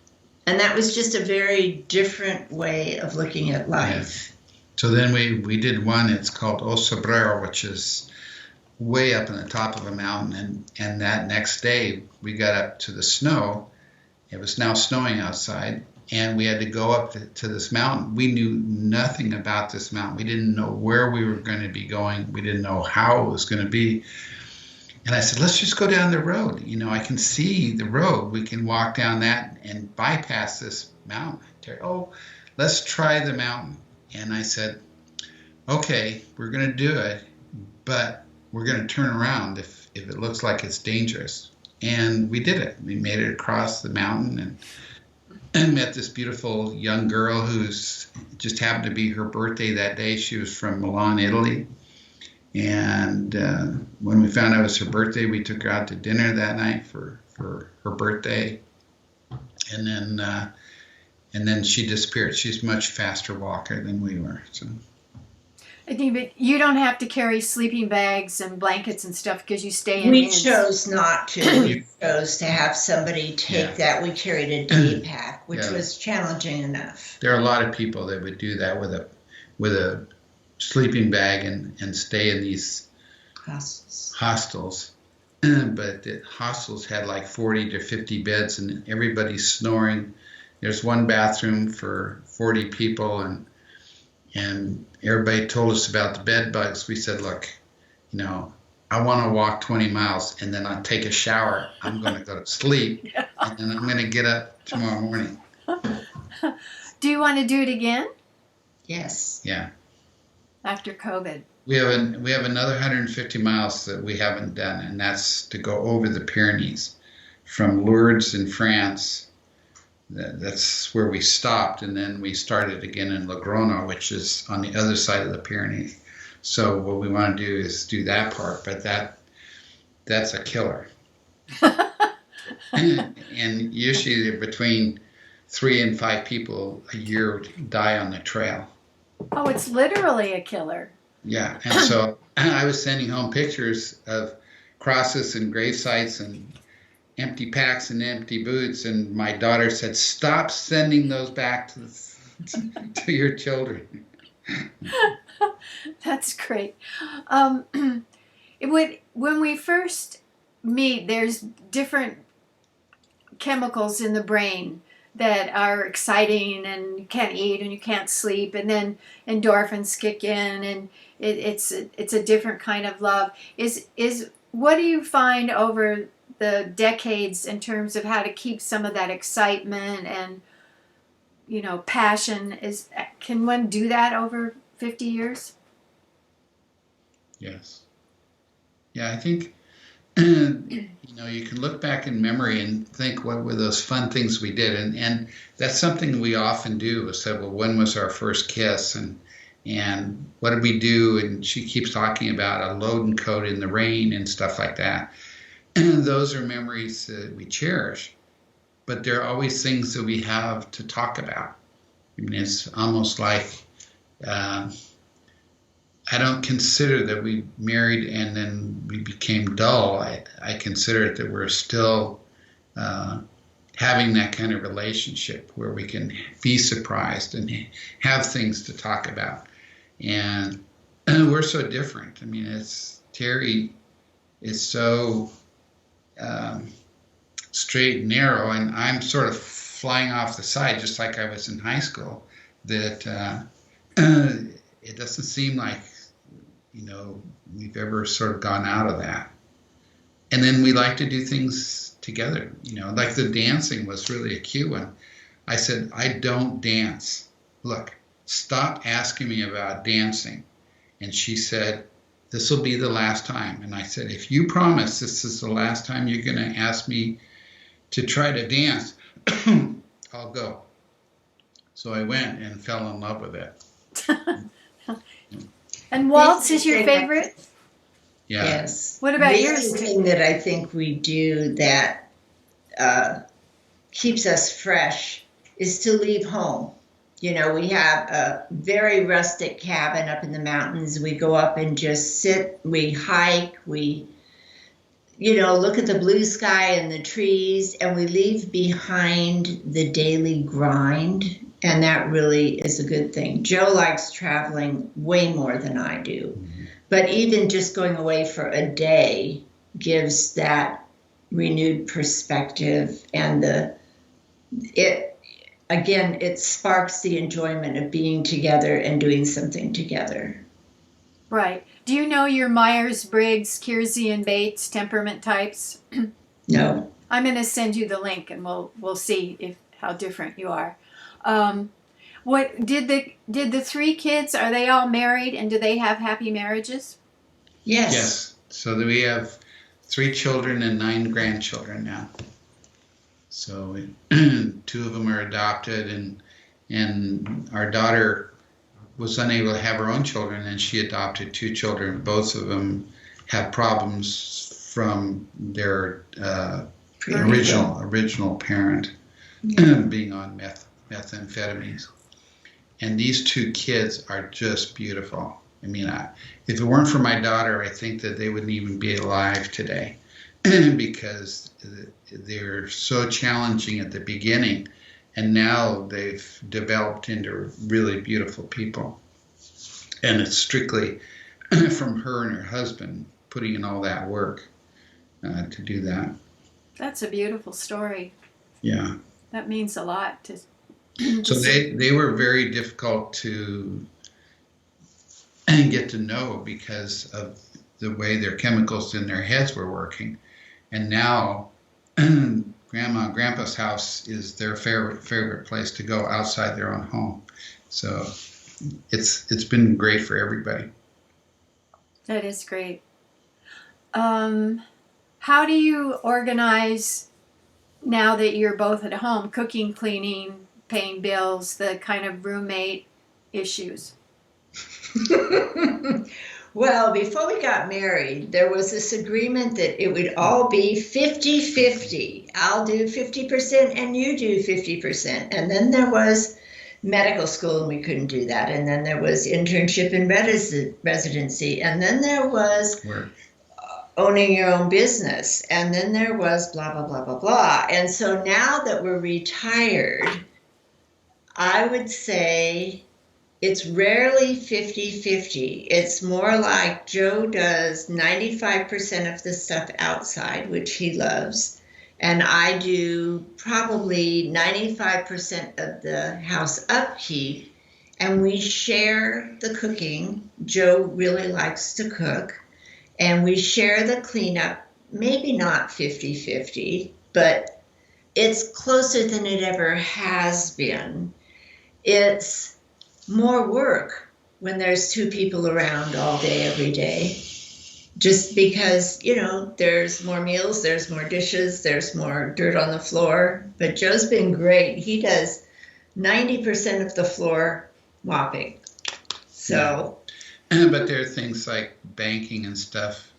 And that was just a very different way of looking at life. Yeah. So then we did one, it's called O Sobrero, which is way up on the top of a mountain, and that next day we got up to the snow, It was now snowing outside, and we had to go up to this mountain. We knew nothing about this mountain. We didn't know where we were going to be going. We didn't know how it was going to be. And I said, let's just go down the road. You know, I can see the road. We can walk down that and bypass this mountain. Terry, oh, let's try the mountain. And I said, okay, we're going to do it, but we're going to turn around if it looks like it's dangerous. And we did it. We made it across the mountain and met this beautiful young girl who's just happened to be her birthday that day. She was from Milan, Italy. And when we found out it was her birthday, we took her out to dinner that night for her birthday. And then she disappeared. She's a much faster walker than we were. So. I think, but you don't have to carry sleeping bags and blankets and stuff because you stay in. We chose not to. We chose to have somebody take that. We carried a day pack, which was challenging enough. There are a lot of people that would do that with a sleeping bag and stay in these hostels. But the hostels had like 40 to 50 beds, and everybody's snoring. There's one bathroom for 40 people, and everybody told us about the bed bugs. We said, look, you know, I want to walk 20 miles and then I'll take a shower. I'm going to go to sleep and then I'm going to get up tomorrow morning. Do you want to do it again? Yes. Yeah. After COVID. We have another 150 miles that we haven't done, and that's to go over the Pyrenees from Lourdes in France. That's where we stopped, and then we started again in Logroño, which is on the other side of the Pyrenees. So what we want to do is do that part, but that's a killer. and usually between 3 and 5 people a year die on the trail. Oh, it's literally a killer. Yeah, and so I was sending home pictures of crosses and grave sites and empty packs and empty boots, and my daughter said, "Stop sending those back to your children." That's great. When we first meet, there's different chemicals in the brain that are exciting, and you can't eat and you can't sleep, and then endorphins kick in, and it's a different kind of love. Is what do you find over the decades in terms of how to keep some of that excitement and, you know, passion? Can one do that over 50 years? Yes. Yeah, I think you know, you can look back in memory and think, what were those fun things we did? And that's something we often do. We said, well, when was our first kiss? And what did we do? And she keeps talking about a load and coat in the rain and stuff like that. And those are memories that we cherish. But there are always things that we have to talk about. I mean, it's almost like I don't consider that we married and then we became dull. I consider it that we're still having that kind of relationship where we can be surprised and have things to talk about. And we're so different. I mean, Terry is so straight and narrow, and I'm sort of flying off the side, just like I was in high school, that it doesn't seem like, you know, we've ever sort of gone out of that. And then we like to do things together, you know, like the dancing was really a cute one. I said, I don't dance. Look, stop asking me about dancing. And she said, this will be the last time. And I said, if you promise this is the last time you're going to ask me to try to dance, I'll go. So I went and fell in love with it. And waltz is your favorite? Yeah. Yes. What about yours? The other thing that I think we do that keeps us fresh is to leave home. You know, we have a very rustic cabin up in the mountains. We go up and just sit, we hike, we, you know, look at the blue sky and the trees, and we leave behind the daily grind. And that really is a good thing. Joe likes traveling way more than I do. Mm-hmm. But even just going away for a day gives that renewed perspective and the it sparks the enjoyment of being together and doing something together. Right. Do you know your Myers-Briggs, Kiersey, and Bates temperament types? No. I'm going to send you the link, and we'll see how different you are. What did the 3 kids? Are they all married, and do they have happy marriages? Yes. Yes. So we have 3 children and 9 grandchildren now. So 2 of them are adopted, and our daughter was unable to have her own children, and she adopted 2 children. Both of them have problems from their original parent being on methamphetamines. And these 2 kids are just beautiful. I mean, if it weren't for my daughter, I think that they wouldn't even be alive today because they're so challenging at the beginning, and now they've developed into really beautiful people. And it's strictly from her and her husband putting in all that work to do that. That's a beautiful story. Yeah. That means a lot to. So they were very difficult to get to know because of the way their chemicals in their heads were working. And now Grandma and Grandpa's house is their favorite place to go outside their own home. So it's been great for everybody. That is great. How do you organize now that you're both at home, cooking, cleaning, paying bills, the kind of roommate issues? Well, before we got married, there was this agreement that it would all be 50-50. I'll do 50% and you do 50%. And then there was medical school and we couldn't do that. And then there was internship and residency. And then there was owning your own business. And then there was blah, blah, blah, blah, blah. And so now that we're retired, I would say it's rarely 50-50. It's more like Joe does 95% of the stuff outside, which he loves. And I do probably 95% of the house upkeep. And we share the cooking. Joe really likes to cook. And we share the cleanup, maybe not 50-50, but it's closer than it ever has been. It's more work when there's 2 people around all day, every day. Just because, there's more meals, there's more dishes, there's more dirt on the floor. But Joe's been great. He does 90% of the floor mopping. So. Yeah. But there are things like banking and stuff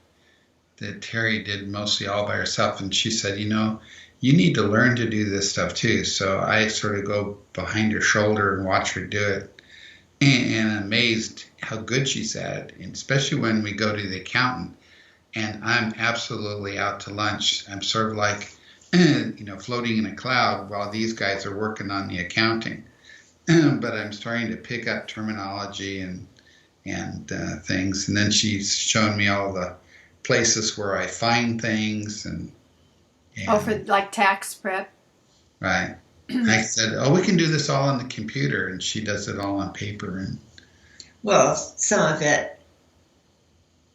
that Terry did mostly all by herself. And she said, you need to learn to do this stuff too. So I sort of go behind her shoulder and watch her do it. And I'm amazed how good she's at it, and especially when we go to the accountant and I'm absolutely out to lunch. I'm sort of like, floating in a cloud while these guys are working on the accounting. But I'm starting to pick up terminology and things. And then she's shown me all the places where I find things. And for like tax prep? Right. I said, we can do this all on the computer, and she does it all on paper. Well, some of it,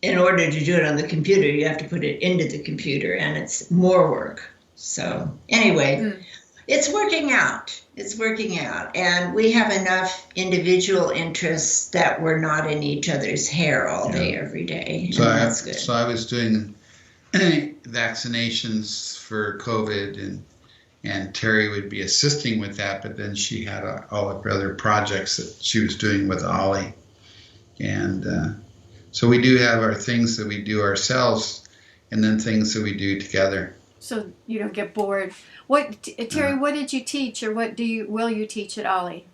in order to do it on the computer, you have to put it into the computer, and it's more work. So anyway, It's working out. It's working out. And we have enough individual interests that we're not in each other's hair all day, every day. So that's good. So I was doing vaccinations for COVID, and Terry would be assisting with that, but then she had all of her other projects that she was doing with Ollie. And so we do have our things that we do ourselves and then things that we do together. So you don't get bored. Terry, what did you teach, or will you teach at Ollie?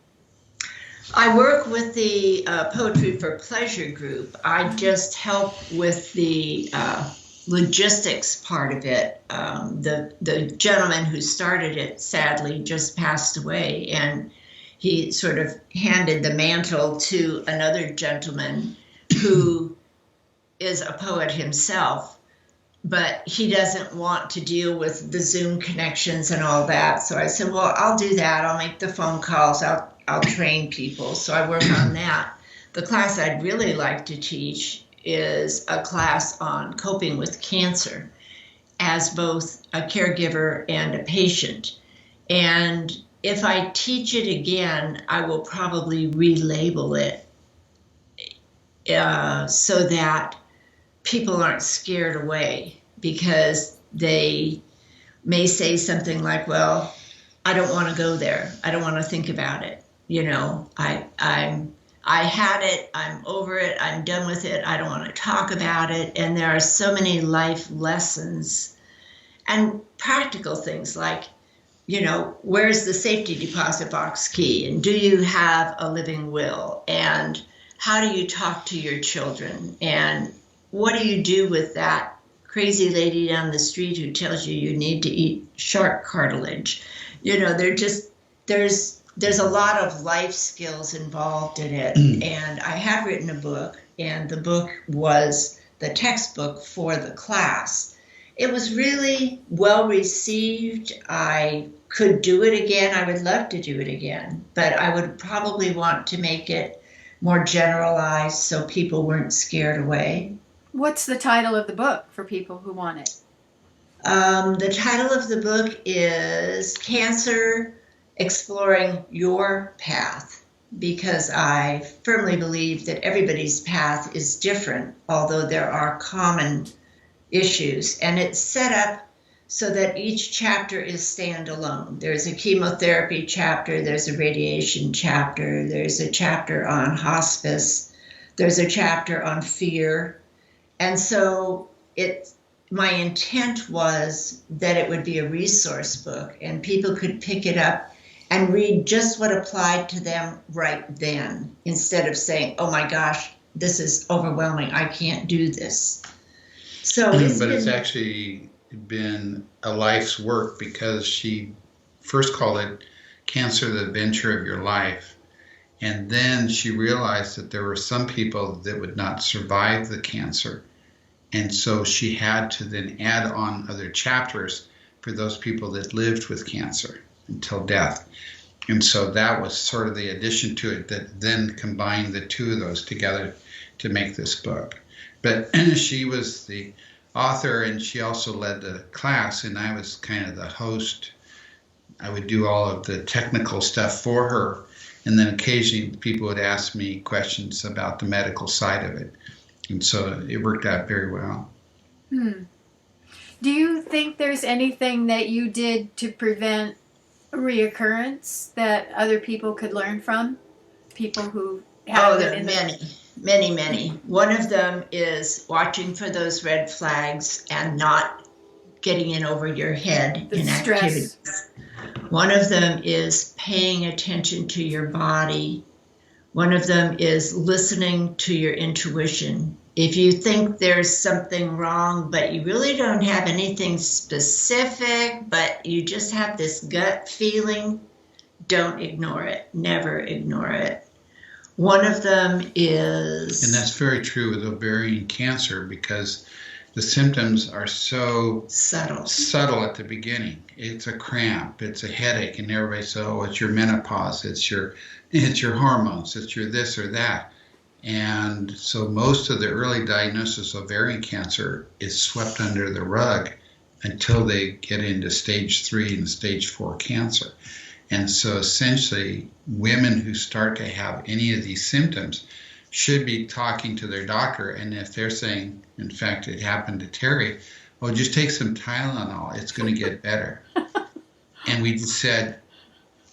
I work with the Poetry for Pleasure group. I just help with the logistics part of it. The gentleman who started it sadly just passed away, and he sort of handed the mantle to another gentleman who is a poet himself. but he doesn't want to deal with the Zoom connections and all that. So I said, well, I'll do that. I'll make the phone calls. I'll train people. So I work on that. The class I'd really like to teach is a class on coping with cancer as both a caregiver and a patient. And if I teach it again, I will probably relabel it so that people aren't scared away, because they may say something like, well, I don't want to go there. I don't want to think about it. I had it, I'm over it, I'm done with it, I don't want to talk about it. And there are so many life lessons and practical things like, where's the safety deposit box key? And do you have a living will? And how do you talk to your children? And what do you do with that crazy lady down the street who tells you need to eat shark cartilage? There's a lot of life skills involved in it. And I have written a book, and the book was the textbook for the class. It was really well received. I could do it again. I would love to do it again, but I would probably want to make it more generalized so people weren't scared away. What's the title of the book for people who want it? The title of the book is Cancer: Exploring Your Path, because I firmly believe that everybody's path is different, although there are common issues. And it's set up so that each chapter is standalone. There's a chemotherapy chapter, there's a radiation chapter, there's a chapter on hospice, there's a chapter on fear. And so my intent was that it would be a resource book and people could pick it up and read just what applied to them right then, instead of saying, oh my gosh, this is overwhelming, I can't do this. So it's actually been a life's work, because she first called it Cancer: The Adventure of Your Life. And then she realized that there were some people that would not survive the cancer. And so she had to then add on other chapters for those people that lived with cancer until death. And so that was sort of the addition to it that then combined the two of those together to make this book. But she was the author, and she also led the class, and I was kind of the host. I would do all of the technical stuff for her, and then occasionally people would ask me questions about the medical side of it. And so it worked out very well. Do you think there's anything that you did to prevent reoccurrence that other people could learn from? People who have there are many. One of them is watching for those red flags and not getting in over your head in activities. One of them is paying attention to your body. One of them is listening to your intuition. If you think there's something wrong, but you really don't have anything specific, but you just have this gut feeling, don't ignore it. Never ignore it. One of them is... And that's very true with ovarian cancer, because the symptoms are so subtle at the beginning. It's a cramp, it's a headache, and everybody says, oh, it's your menopause, it's your hormones, it's your this or that. And so most of the early diagnosis of ovarian cancer is swept under the rug until they get into stage 3 and stage 4 cancer. And so essentially, women who start to have any of these symptoms should be talking to their doctor. And if they're saying, in fact, it happened to Terry, well, just take some Tylenol, it's going to get better. And we just said,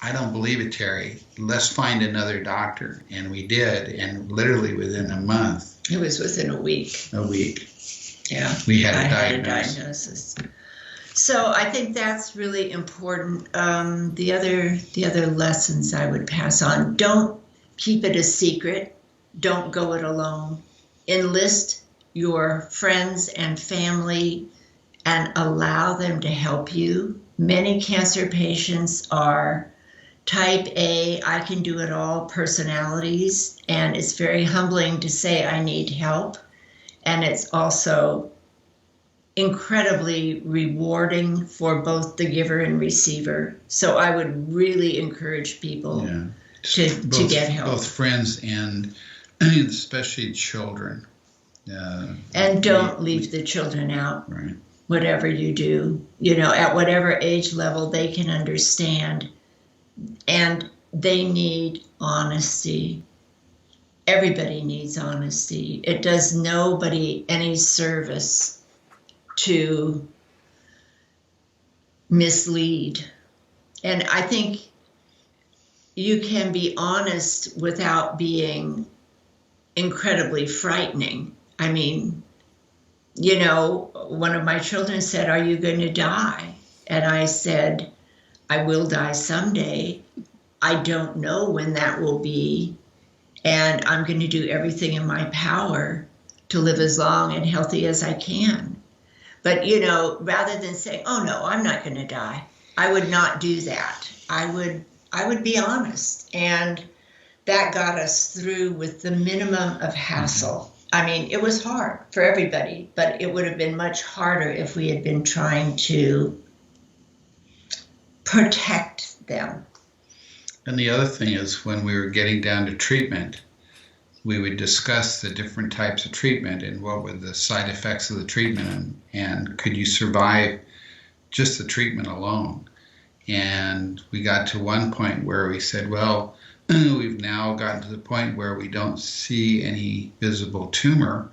I don't believe it, Terry. Let's find another doctor. And we did. And literally within a month. It was within a week. Yeah. We had a diagnosis. So I think that's really important. The other lessons I would pass on: don't keep it a secret. Don't go it alone. Enlist your friends and family and allow them to help you. Many cancer patients are type A, I can do it all personalities, and it's very humbling to say I need help. And it's also incredibly rewarding for both the giver and receiver. So I would really encourage people to get help. Both friends and especially children. And don't leave the children out. Right. Whatever you do, at whatever age level they can understand. And they need honesty. Everybody needs honesty. It does nobody any service to mislead. And I think you can be honest without being incredibly frightening. I mean, one of my children said, "Are you going to die?" And I said, "I will die someday. I don't know when that will be. And I'm going to do everything in my power to live as long and healthy as I can." But, rather than saying, "Oh, no, I'm not going to die," I would not do that. I would be honest. And that got us through with the minimum of hassle. I mean, it was hard for everybody, but it would have been much harder if we had been trying to protect them. And the other thing is, when we were getting down to treatment, we would discuss the different types of treatment and what were the side effects of the treatment, and could you survive just the treatment alone. And we got to one point where we said, well, we've now gotten to the point where we don't see any visible tumor.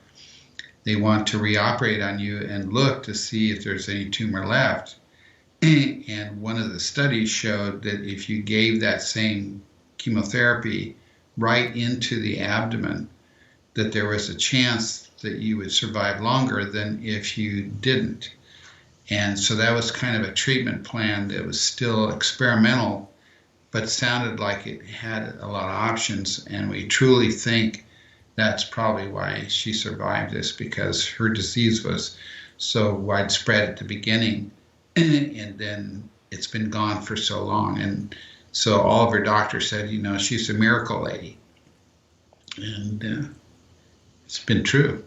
They want to reoperate on you and look to see if there's any tumor left. And one of the studies showed that if you gave that same chemotherapy right into the abdomen, that there was a chance that you would survive longer than if you didn't. And so that was kind of a treatment plan that was still experimental, but sounded like it had a lot of options. And we truly think that's probably why she survived this, because her disease was so widespread at the beginning, and then it's been gone for so long. And so all of her doctors said, she's a miracle lady. And it's been true.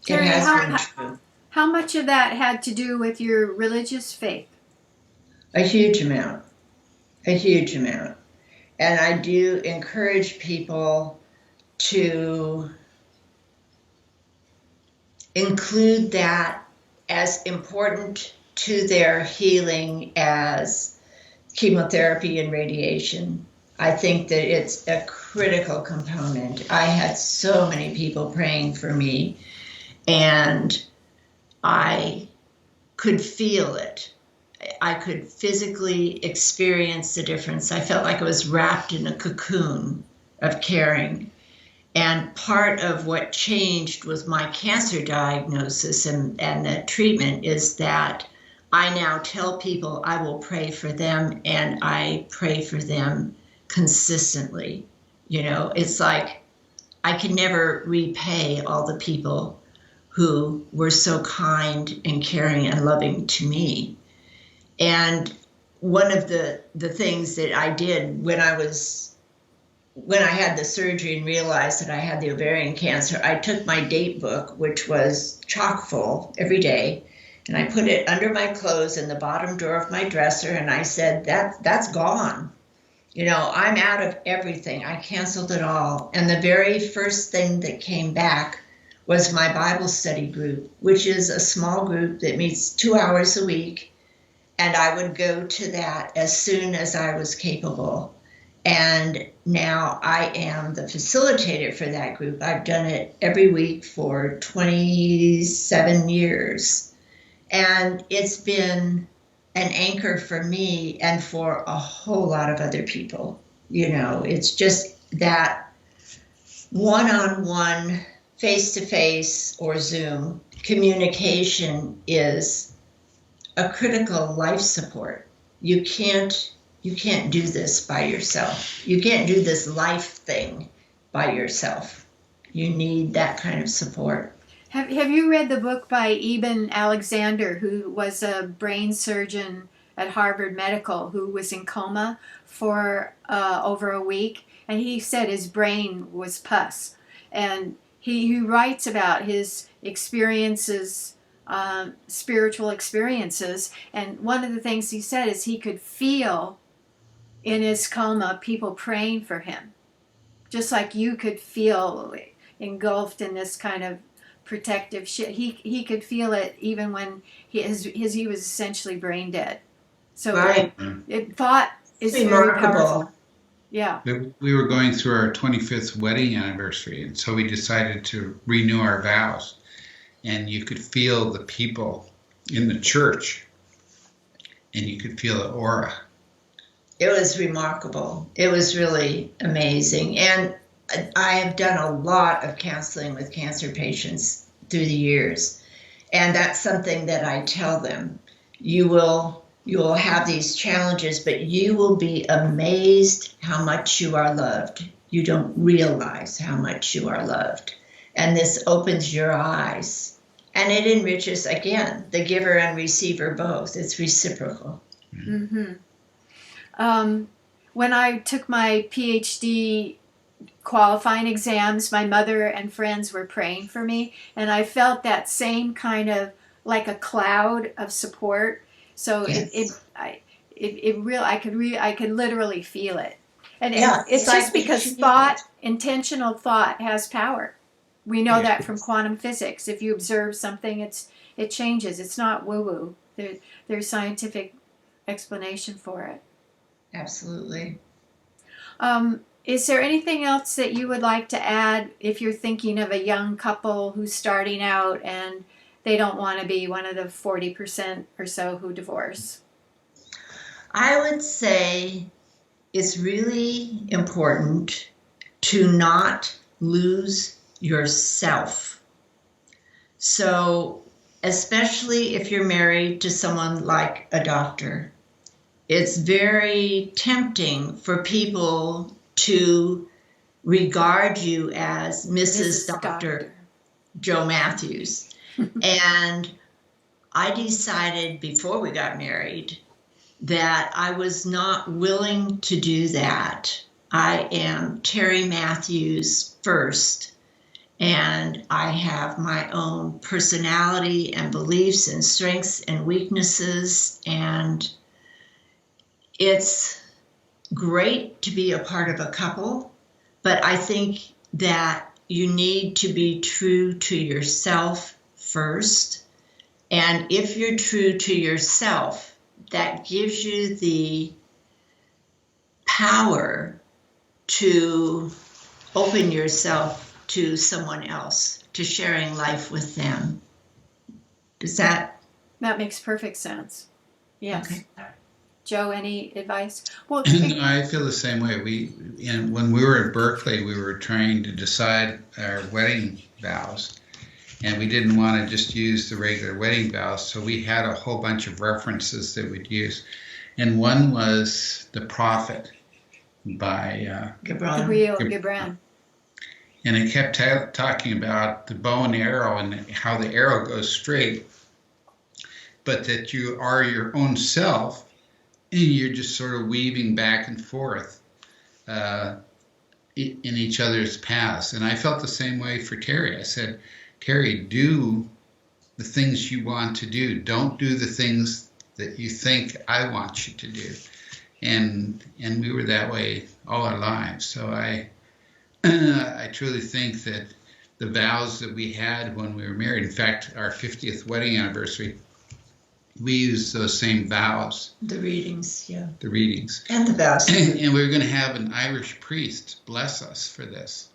It has been true. How much of that had to do with your religious faith? A huge amount. A huge amount. And I do encourage people to include that as important to their healing as chemotherapy and radiation. I think that it's a critical component. I had so many people praying for me, and I could feel it. I could physically experience the difference. I felt like I was wrapped in a cocoon of caring. And part of what changed with my cancer diagnosis and the treatment is that I now tell people I will pray for them, and I pray for them consistently. It's like I can never repay all the people who were so kind and caring and loving to me. And one of the things that I did when I had the surgery and realized that I had the ovarian cancer, I took my date book, which was chock full every day, and I put it under my clothes in the bottom drawer of my dresser, and I said, that's gone. I'm out of everything. I canceled it all. And the very first thing that came back was my Bible study group, which is a small group that meets 2 hours a week. And I would go to that as soon as I was capable. And now I am the facilitator for that group. I've done it every week for 27 years. And it's been an anchor for me and for a whole lot of other people. It's just that one-on-one, face-to-face or Zoom communication is a critical life support. You can't do this by yourself. You can't do this life thing by yourself. You need that kind of support. Have you read the book by Eben Alexander, who was a brain surgeon at Harvard Medical, who was in coma for over a week, and he said his brain was pus, and he writes about his experiences spiritual experiences. And one of the things he said is he could feel in his coma people praying for him, just like you could feel engulfed in this kind of protective shit. He could feel it even when he was essentially brain dead. So Right. thought is very Remarkable. powerful. Yeah. We were going through our 25th wedding anniversary, and so we decided to renew our vows. And you could feel the people in the church, and you could feel the aura. It was remarkable. It was really amazing. And I have done a lot of counseling with cancer patients through the years. And that's something that I tell them. You will have these challenges, but you will be amazed how much you are loved. You don't realize how much you are loved. And this opens your eyes. And it enriches, again, the giver and receiver both. It's reciprocal. Mm-hmm. When I took my PhD qualifying exams, my mother and friends were praying for me, and I felt that same kind of like a cloud of support. So Yes. I could literally feel it, and Yeah, it's it's like just because you thought, intentional thought, has power. We know Yes. that from quantum physics. If you observe something, it changes. It's not woo woo. There's scientific explanation for it. Absolutely. Is there anything else that you would like to add if you're thinking of a young couple who's starting out and they don't want to be one of the 40% or so who divorce? I would say it's really important to not lose yourself. So, especially if you're married to someone like a doctor, it's very tempting for people to regard you as Mrs. Dr. Joe Matthews. And I decided before we got married that I was not willing to do that. I am Terry Matthews first, and I have my own personality and beliefs and strengths and weaknesses, and it's great to be a part of a couple, but I think that you need to be true to yourself first. And if you're true to yourself, that gives you the power to open yourself to someone else, to sharing life with them. Does that? That makes perfect sense. Yes. Okay. Joe, any advice? Well, I feel the same way. When we were at Berkeley, we were trying to decide our wedding vows, and we didn't want to just use the regular wedding vows, so we had a whole bunch of references that we'd use, and one was The Prophet by Gibran. And it kept talking about the bow and arrow and how the arrow goes straight, but that you are your own self. And you're just sort of weaving back and forth in each other's paths. And I felt the same way for Terry. I said, Terry, do the things you want to do. Don't do the things that you think I want you to do. And we were that way all our lives. So I truly think that the vows that we had when we were married, in fact, our 50th wedding anniversary, we used those same vows. The readings, yeah. The readings. And the vows. And we were going to have an Irish priest bless us for this.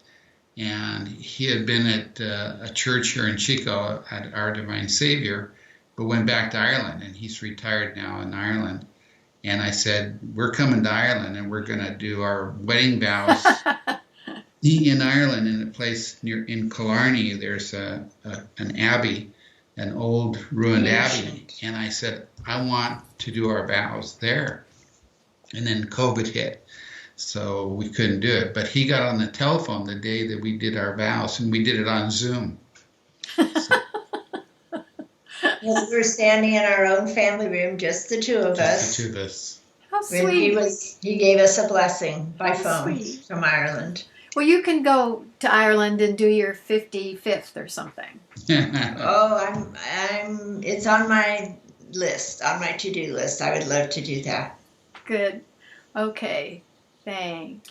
And he had been at a church here in Chico at Our Divine Savior, but went back to Ireland, and he's retired now in Ireland. And I said, we're coming to Ireland, and we're going to do our wedding vows in Ireland in a place in Killarney. There's an abbey, an old ruined abbey. And I said, I want to do our vows there. And then COVID hit, so we couldn't do it. But he got on the telephone the day that we did our vows, and we did it on Zoom. Well, we were standing in our own family room, just the two of us. How When sweet. he gave us a blessing by How phone sweet. from Ireland. Well, you can go to Ireland and do your 55th or something. Oh, it's on my list, on my to-do list. I would love to do that. Good. Okay. Thank